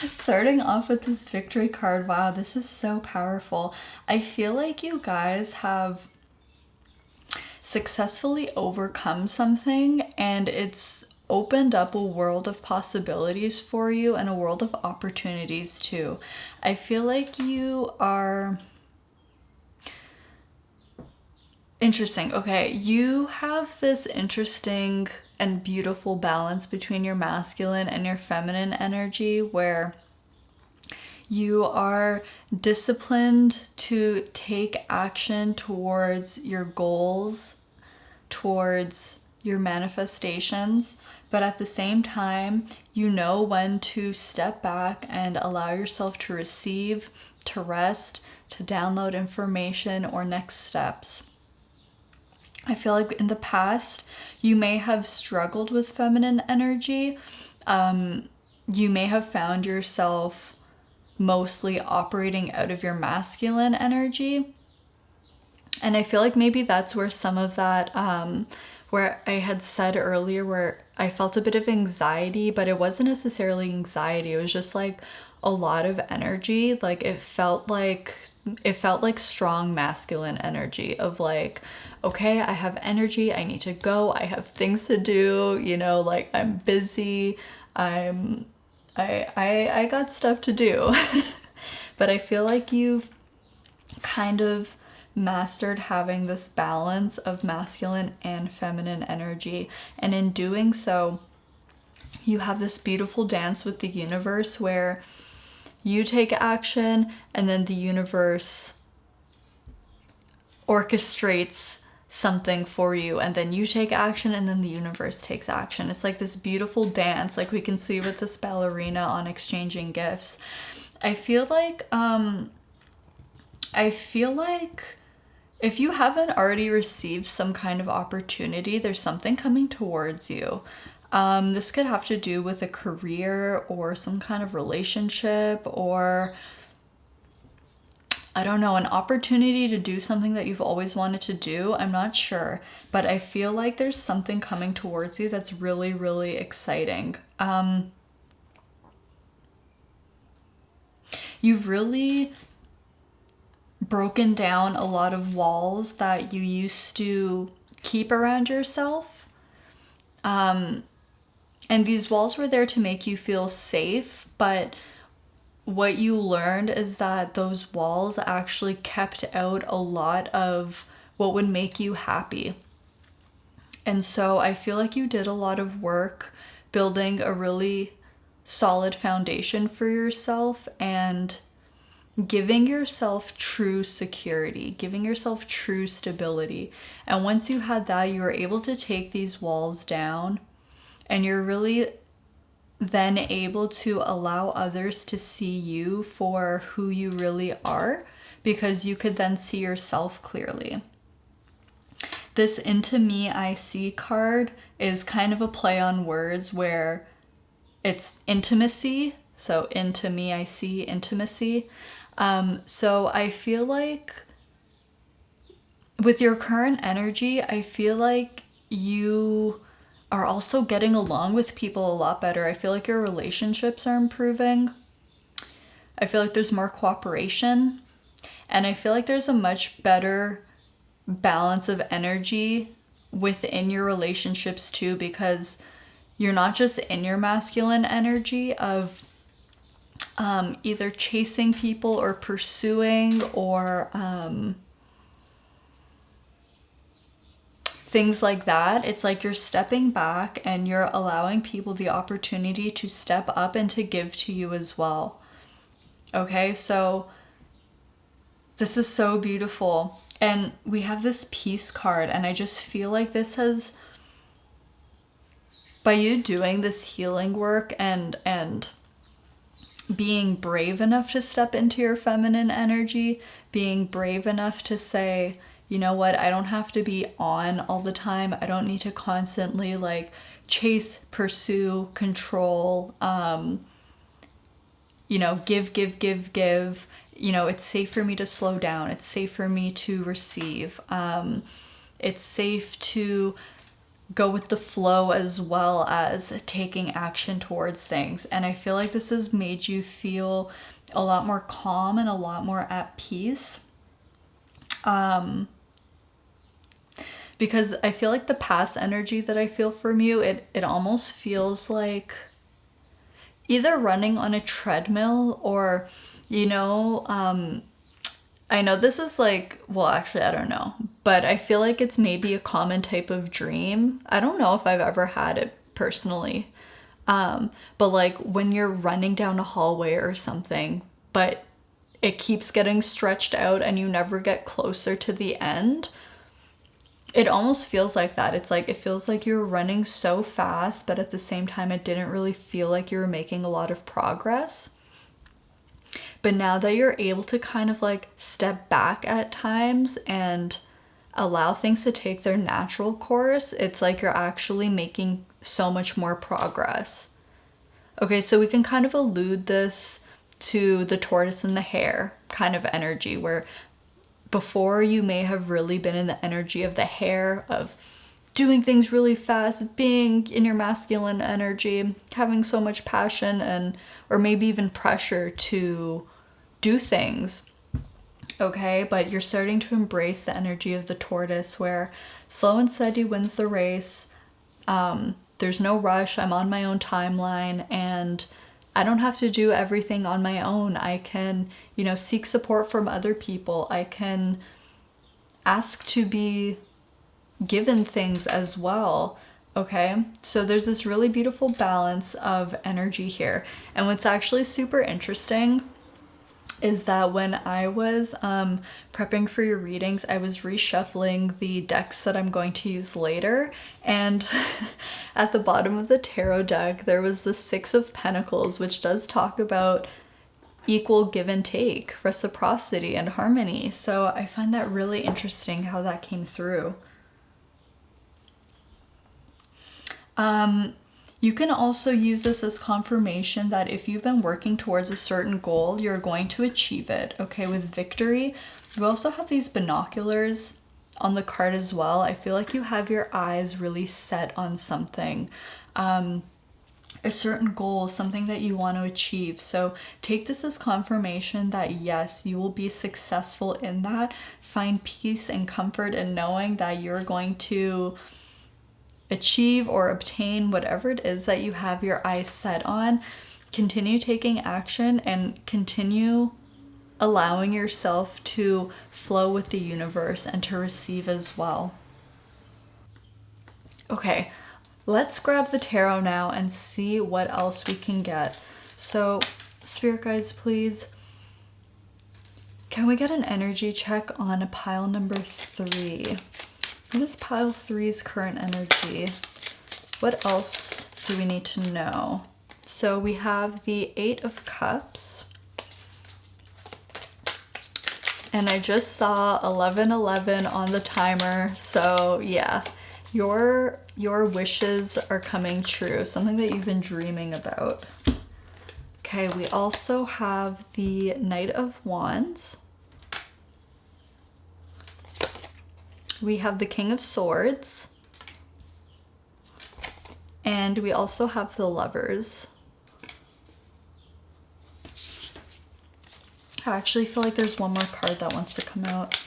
Starting off with this victory card. Wow, this is so powerful. I feel like you guys have successfully overcome something and it's opened up a world of possibilities for you and a world of opportunities too. I feel like you are... Interesting. Okay, you have this interesting and beautiful balance between your masculine and your feminine energy where you are disciplined to take action towards your goals, towards your manifestations, but at the same time, you know when to step back and allow yourself to receive, to rest, to download information or next steps. I feel like in the past, you may have struggled with feminine energy. You may have found yourself mostly operating out of your masculine energy. And I feel like maybe that's where some of that, where I had said earlier, where I felt a bit of anxiety, but it wasn't necessarily anxiety. It was just like a lot of energy. Like it felt like strong masculine energy of like, okay, I have energy, I need to go, I have things to do, you know, like I'm busy, I got stuff to do. But I feel like you've kind of mastered having this balance of masculine and feminine energy. And in doing so, you have this beautiful dance with the universe where you take action and then the universe orchestrates something for you, and then you take action and then the universe takes action. It's like this beautiful dance like we can see with this ballerina on exchanging gifts. I feel like if you haven't already received some kind of opportunity, there's something coming towards you. This could have to do with a career or some kind of relationship, or I don't know, an opportunity to do something that you've always wanted to do. I'm not sure, but I feel like there's something coming towards you that's really, really exciting. You've really broken down a lot of walls that you used to keep around yourself. And these walls were there to make you feel safe, but what you learned is that those walls actually kept out a lot of what would make you happy. And so I feel like you did a lot of work building a really solid foundation for yourself and giving yourself true security, giving yourself true stability. And once you had that, you were able to take these walls down, and you're really then able to allow others to see you for who you really are, because you could then see yourself clearly. This Into Me I See card is kind of a play on words where it's intimacy. So Into Me I See, intimacy. So I feel like with your current energy, I feel like you are also getting along with people a lot better. I feel like your relationships are improving. I feel like there's more cooperation. And I feel like there's a much better balance of energy within your relationships too, because you're not just in your masculine energy of either chasing people or pursuing or things like that. It's like you're stepping back and you're allowing people the opportunity to step up and to give to you as well. Okay, so this is so beautiful. And we have this peace card, and I just feel like this has, by you doing this healing work and being brave enough to step into your feminine energy, being brave enough to say, you know what, I don't have to be on all the time. I don't need to constantly like chase, pursue, control, you know, give. You know, it's safe for me to slow down. It's safe for me to receive. It's safe to go with the flow as well as taking action towards things. And I feel like this has made you feel a lot more calm and a lot more at peace. Because I feel like the past energy that I feel from you, it almost feels like either running on a treadmill or, you know, I know this is like, well, actually, I don't know, but I feel like it's maybe a common type of dream. I don't know if I've ever had it personally. But like when you're running down a hallway or something, but it keeps getting stretched out and you never get closer to the end. It almost feels like that. It's like, it feels like you're running so fast, but at the same time, it didn't really feel like you were making a lot of progress. But now that you're able to kind of like step back at times and allow things to take their natural course, it's like you're actually making so much more progress. Okay, so we can kind of allude this to the tortoise and the hare kind of energy, where before you may have really been in the energy of the hare, of doing things really fast, being in your masculine energy, having so much passion and or maybe even pressure to do things. Okay, but you're starting to embrace the energy of the tortoise, where slow and steady wins the race. There's no rush. I'm on my own timeline and I don't have to do everything on my own. I can, you know, seek support from other people. I can ask to be given things as well. Okay, so there's this really beautiful balance of energy here. And what's actually super interesting is that when I was prepping for your readings, I was reshuffling the decks that I'm going to use later, and at the bottom of the tarot deck there was the Six of Pentacles, which does talk about equal give and take, reciprocity, and harmony. So I find that really interesting how that came through. You can also use this as confirmation that if you've been working towards a certain goal, you're going to achieve it. Okay, with victory, you also have these binoculars on the card as well. I feel like you have your eyes really set on something, a certain goal, something that you want to achieve. So take this as confirmation that yes, you will be successful in that. Find peace and comfort in knowing that you're going to achieve or obtain whatever it is that you have your eyes set on. Continue taking action and continue allowing yourself to flow with the universe and to receive as well. Okay, let's grab the tarot now and see what else we can get. So, spirit guides, please. Can we get an energy check on a pile number 3? What is pile 3's current energy? What else do we need to know? So we have the 8 of Cups. And I just saw 1111 on the timer. So yeah, your wishes are coming true. Something that you've been dreaming about. Okay, we also have the Knight of Wands. We have the King of Swords. And we also have the Lovers. I actually feel like there's one more card that wants to come out.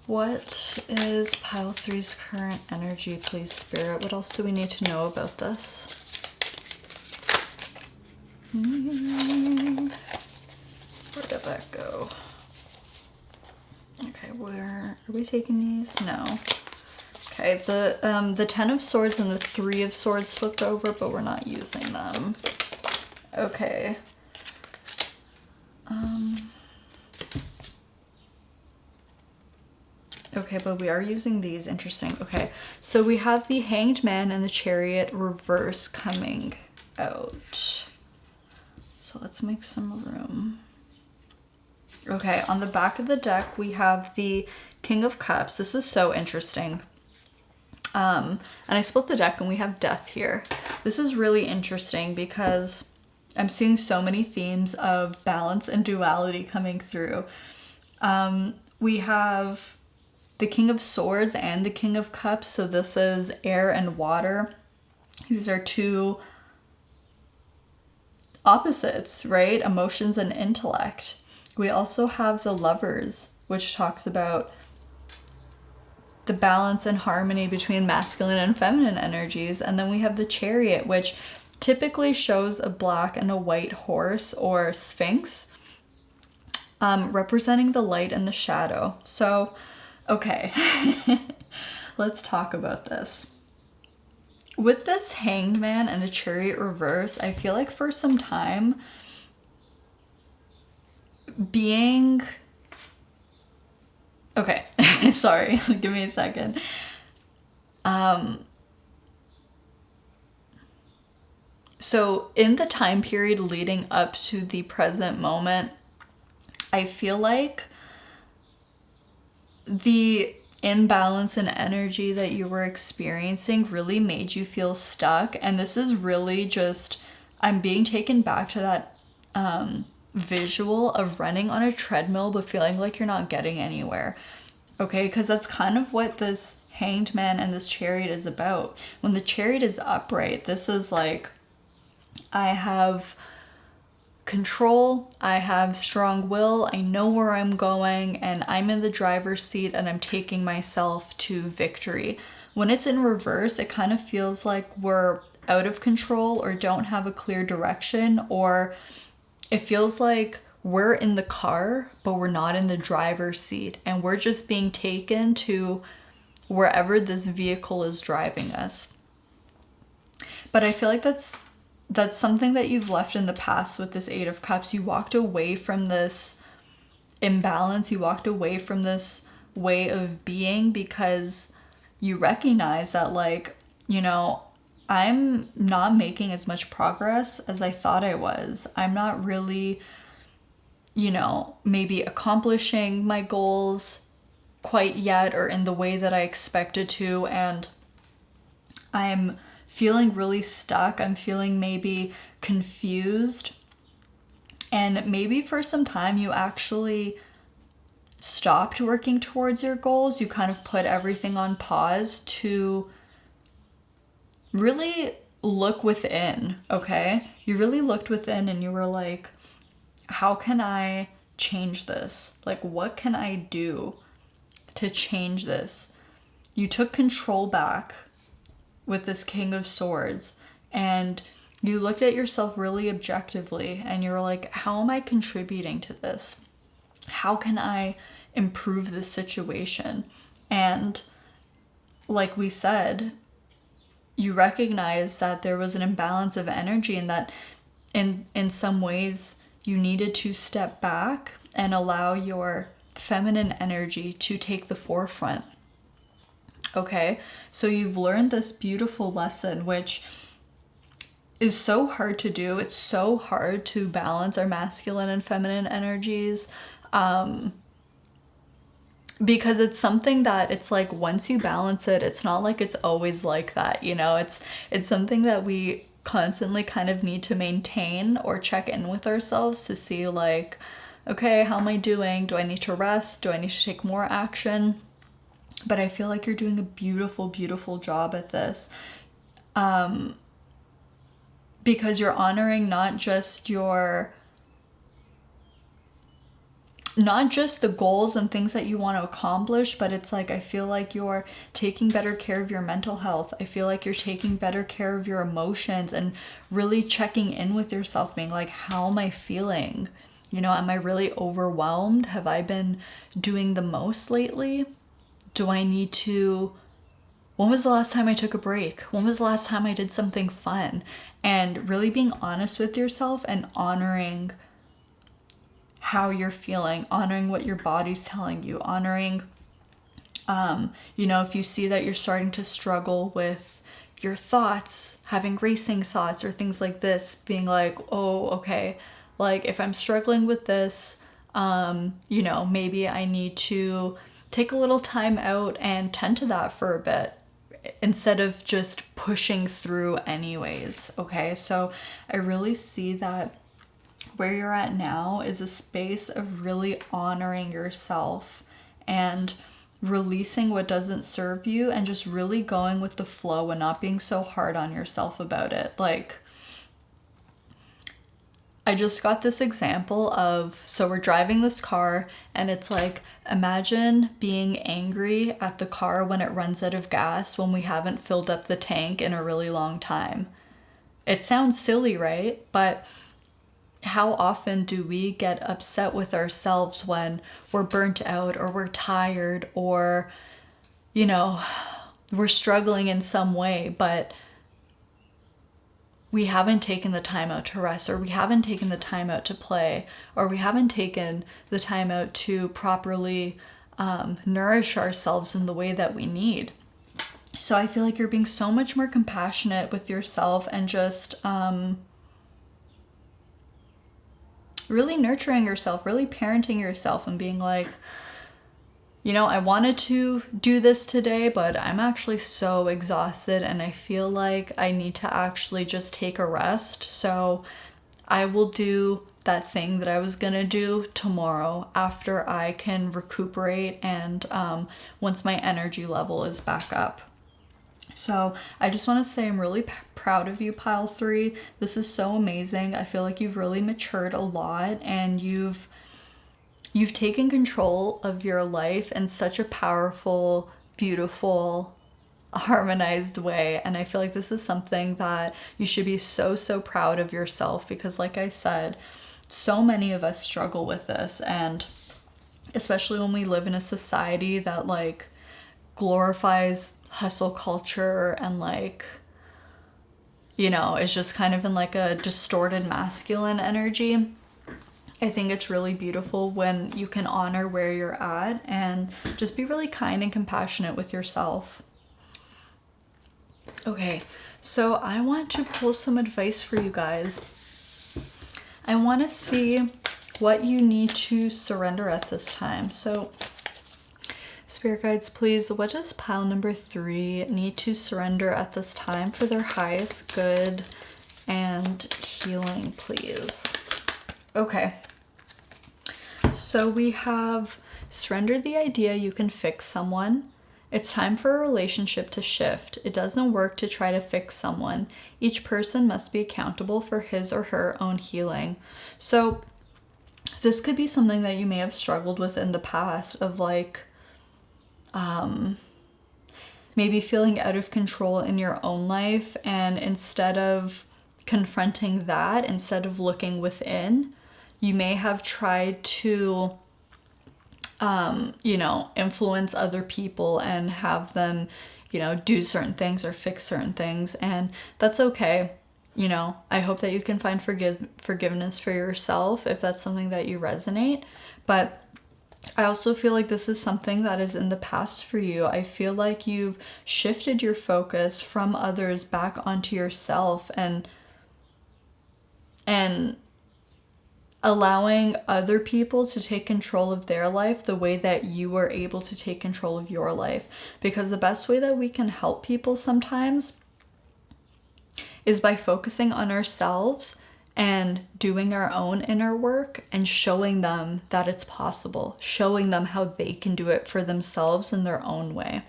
What is pile 3's current energy, please, Spirit? What else do we need to know about this? Where did that go? Okay, where are we taking these? No. Okay, the 10 of Swords and the 3 of Swords flipped over, but we're not using them. Okay. Okay, but we are using these. Interesting. Okay, so we have the Hanged Man and the Chariot reverse coming out. So let's make some room. Okay, on the back of the deck, we have the King of Cups. This is so interesting. And I split the deck and we have Death here. This is really interesting because I'm seeing so many themes of balance and duality coming through. We have the King of Swords and the King of Cups. So this is air and water. These are two opposites, right? Emotions and intellect. We also have the Lovers, which talks about the balance and harmony between masculine and feminine energies. And then we have the Chariot, which typically shows a black and a white horse or sphinx, representing the light and the shadow. So, okay, let's talk about this. With this Hanged Man and the Chariot reverse, I feel like for some time, being... Okay, sorry, give me a second. So in the time period leading up to the present moment, I feel like the imbalance in energy that you were experiencing really made you feel stuck. And this is really just, I'm being taken back to that visual of running on a treadmill but feeling like you're not getting anywhere. Okay, because that's kind of what this Hanged Man and this Chariot is about. When the Chariot is upright, this is like, I have control, I have strong will, I know where I'm going, and I'm in the driver's seat and I'm taking myself to victory. When it's in reverse, it kind of feels like we're out of control or don't have a clear direction, or it feels like we're in the car, but we're not in the driver's seat and we're just being taken to wherever this vehicle is driving us. But I feel like that's something that you've left in the past with this Eight of Cups. You walked away from this imbalance. You walked away from this way of being because you recognize that, like, you know, I'm not making as much progress as I thought I was. I'm not really, you know, maybe accomplishing my goals quite yet or in the way that I expected to. And I'm feeling really stuck. I'm feeling maybe confused. And maybe for some time you actually stopped working towards your goals. You kind of put everything on pause to really look within, okay? You really looked within and you were like, how can I change this? Like, what can I do to change this? You took control back with this King of Swords and you looked at yourself really objectively and you were like, how am I contributing to this? How can I improve this situation? And like we said, you recognize that there was an imbalance of energy and that in some ways you needed to step back and allow your feminine energy to take the forefront. Okay, so you've learned this beautiful lesson, which is so hard to do. It's so hard to balance our masculine and feminine energies, because it's something that it's like once you balance it, it's not like it's always like that, you know. It's something that we constantly kind of need to maintain or check in with ourselves to see, like, okay, how am I doing? Do I need to rest? Do I need to take more action? But I feel like you're doing a beautiful, beautiful job at this. Because you're honoring not just your not just the goals and things that you want to accomplish, but it's like, I feel like you're taking better care of your mental health. I feel like you're taking better care of your emotions and really checking in with yourself, being like, how am I feeling? You know, am I really overwhelmed? Have I been doing the most lately? Do I need to... When was the last time I took a break? When was the last time I did something fun? And really being honest with yourself and honoring how you're feeling, honoring what your body's telling you, honoring, you know, if you see that you're starting to struggle with your thoughts, having racing thoughts or things like this, being like, oh, okay, like if I'm struggling with this, you know, maybe I need to take a little time out and tend to that for a bit instead of just pushing through anyways. Okay, so I really see that where you're at now is a space of really honoring yourself and releasing what doesn't serve you and just really going with the flow and not being so hard on yourself about it. Like, I just got this example of, so we're driving this car and it's like, imagine being angry at the car when it runs out of gas when we haven't filled up the tank in a really long time. It sounds silly, right? But how often do we get upset with ourselves when we're burnt out or we're tired or, you know, we're struggling in some way, but we haven't taken the time out to rest, or we haven't taken the time out to play, or we haven't taken the time out to properly nourish ourselves in the way that we need. So I feel like you're being so much more compassionate with yourself and just really nurturing yourself, really parenting yourself and being like, you know, I wanted to do this today, but I'm actually so exhausted and I feel like I need to actually just take a rest. So I will do that thing that I was gonna do tomorrow after I can recuperate and once my energy level is back up. So I just want to say I'm really proud of you, Pile 3. This is so amazing. I feel like you've really matured a lot and you've taken control of your life in such a powerful, beautiful, harmonized way. And I feel like this is something that you should be so, so proud of yourself because like I said, so many of us struggle with this. And especially when we live in a society that like glorifies hustle culture and like, you know, is just kind of in like a distorted masculine energy. I think it's really beautiful when you can honor where you're at and just be really kind and compassionate with yourself. Okay, so I want to pull some advice for you guys. I want to see what you need to surrender at this time. So Spirit guides, please, what does pile number 3 need to surrender at this time for their highest good and healing, please? Okay. So we have surrender the idea you can fix someone. It's time for a relationship to shift. It doesn't work to try to fix someone. Each person must be accountable for his or her own healing. So this could be something that you may have struggled with in the past of like, maybe feeling out of control in your own life, and instead of confronting that, instead of looking within, you may have tried to, you know, influence other people and have them, you know, do certain things or fix certain things, and that's okay. You know, I hope that you can find forgiveness for yourself if that's something that you resonate, but I also feel like this is something that is in the past for you. I feel like you've shifted your focus from others back onto yourself and allowing other people to take control of their life the way that you were able to take control of your life. Because the best way that we can help people sometimes is by focusing on ourselves and doing our own inner work and showing them that it's possible, showing them how they can do it for themselves in their own way.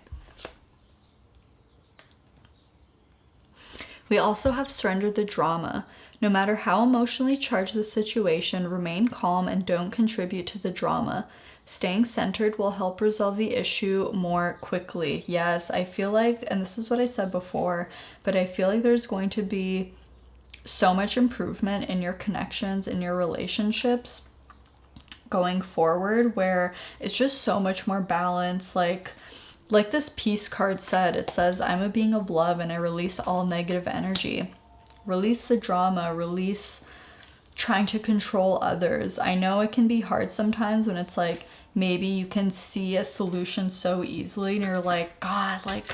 We also have surrender the drama. No matter how emotionally charged the situation, remain calm and don't contribute to the drama. Staying centered will help resolve the issue more quickly. Yes, I feel like, and this is what I said before, but I feel like there's going to be so much improvement in your connections, in your relationships going forward, where it's just so much more balanced. Like this peace card said, it says, I'm a being of love and I release all negative energy. Release the drama, release trying to control others. I know it can be hard sometimes when it's like, maybe you can see a solution so easily and you're like, God, like,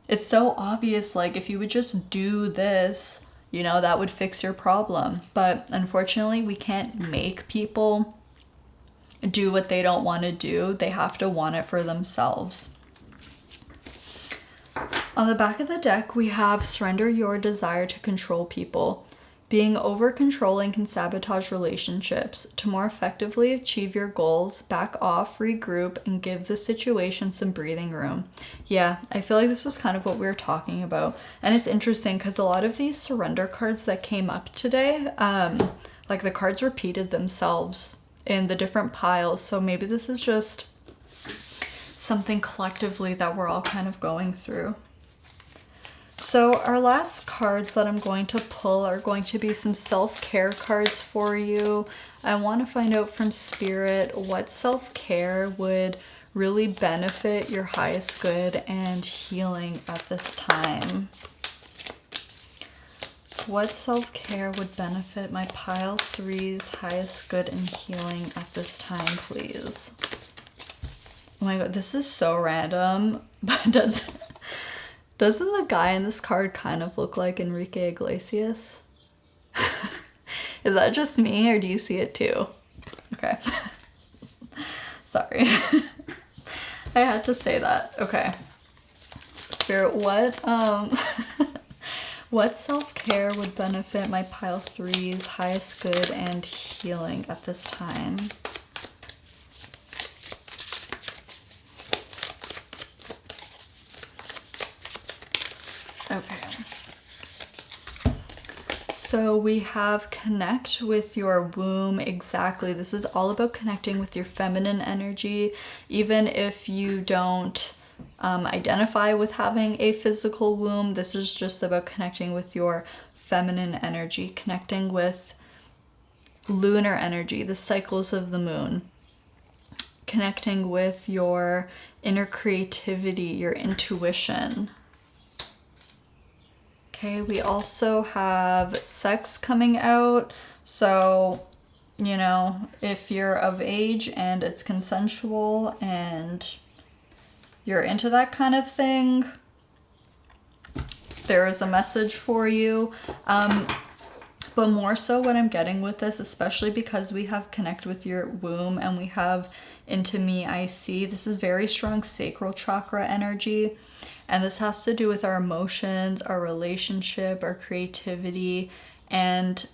it's so obvious, like, if you would just do this, you know, that would fix your problem. But unfortunately, we can't make people do what they don't want to do. They have to want it for themselves. On the back of the deck, we have surrender your desire to control people. Being over-controlling can sabotage relationships. To more effectively achieve your goals, back off, regroup, and give the situation some breathing room. Yeah, I feel like this was kind of what we were talking about. And it's interesting because a lot of these surrender cards that came up today, like the cards repeated themselves in the different piles. So maybe this is just something collectively that we're all kind of going through. So our last cards that I'm going to pull are going to be some self-care cards for you. I want to find out from Spirit what self-care would really benefit your highest good and healing at this time. What self-care would benefit my pile 3's highest good and healing at this time, please? Oh my god, this is so random, but doesn't the guy in this card kind of look like Enrique Iglesias? Is that just me, or do you see it too? Okay. Sorry. I had to say that. Okay. Spirit, what self-care would benefit my pile 3's highest good and healing at this time? Okay. So we have connect with your womb. Exactly. This is all about connecting with your feminine energy. Even if you don't identify with having a physical womb, this is just about connecting with your feminine energy, connecting with lunar energy, the cycles of the moon, connecting with your inner creativity, your intuition. Okay, we also have sex coming out. So, you know, if you're of age and it's consensual and you're into that kind of thing, there is a message for you. But more so what I'm getting with this, especially because we have connect with your womb and we have into me, I see, this is very strong sacral chakra energy. And this has to do with our emotions, our relationship, our creativity, and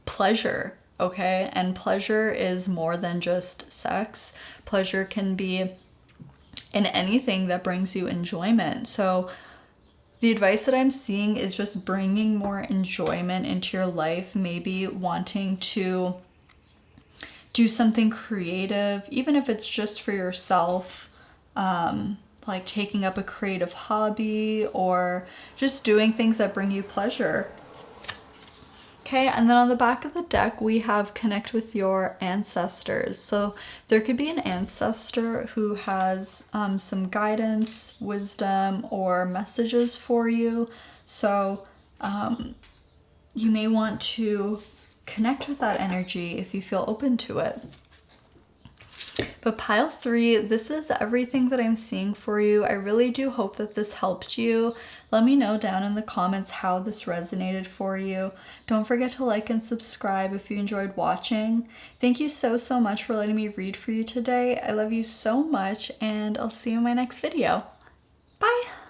pleasure, okay? And pleasure is more than just sex. Pleasure can be in anything that brings you enjoyment. So the advice that I'm seeing is just bringing more enjoyment into your life, maybe wanting to do something creative, even if it's just for yourself, like taking up a creative hobby or just doing things that bring you pleasure. Okay, and then on the back of the deck, we have connect with your ancestors. So there could be an ancestor who has some guidance, wisdom, or messages for you. So you may want to connect with that energy if you feel open to it. But pile 3, this is everything that I'm seeing for you. I really do hope that this helped you. Let me know down in the comments how this resonated for you. Don't forget to like and subscribe if you enjoyed watching. Thank you so much for letting me read for you today. I love you so much, and I'll see you in my next video.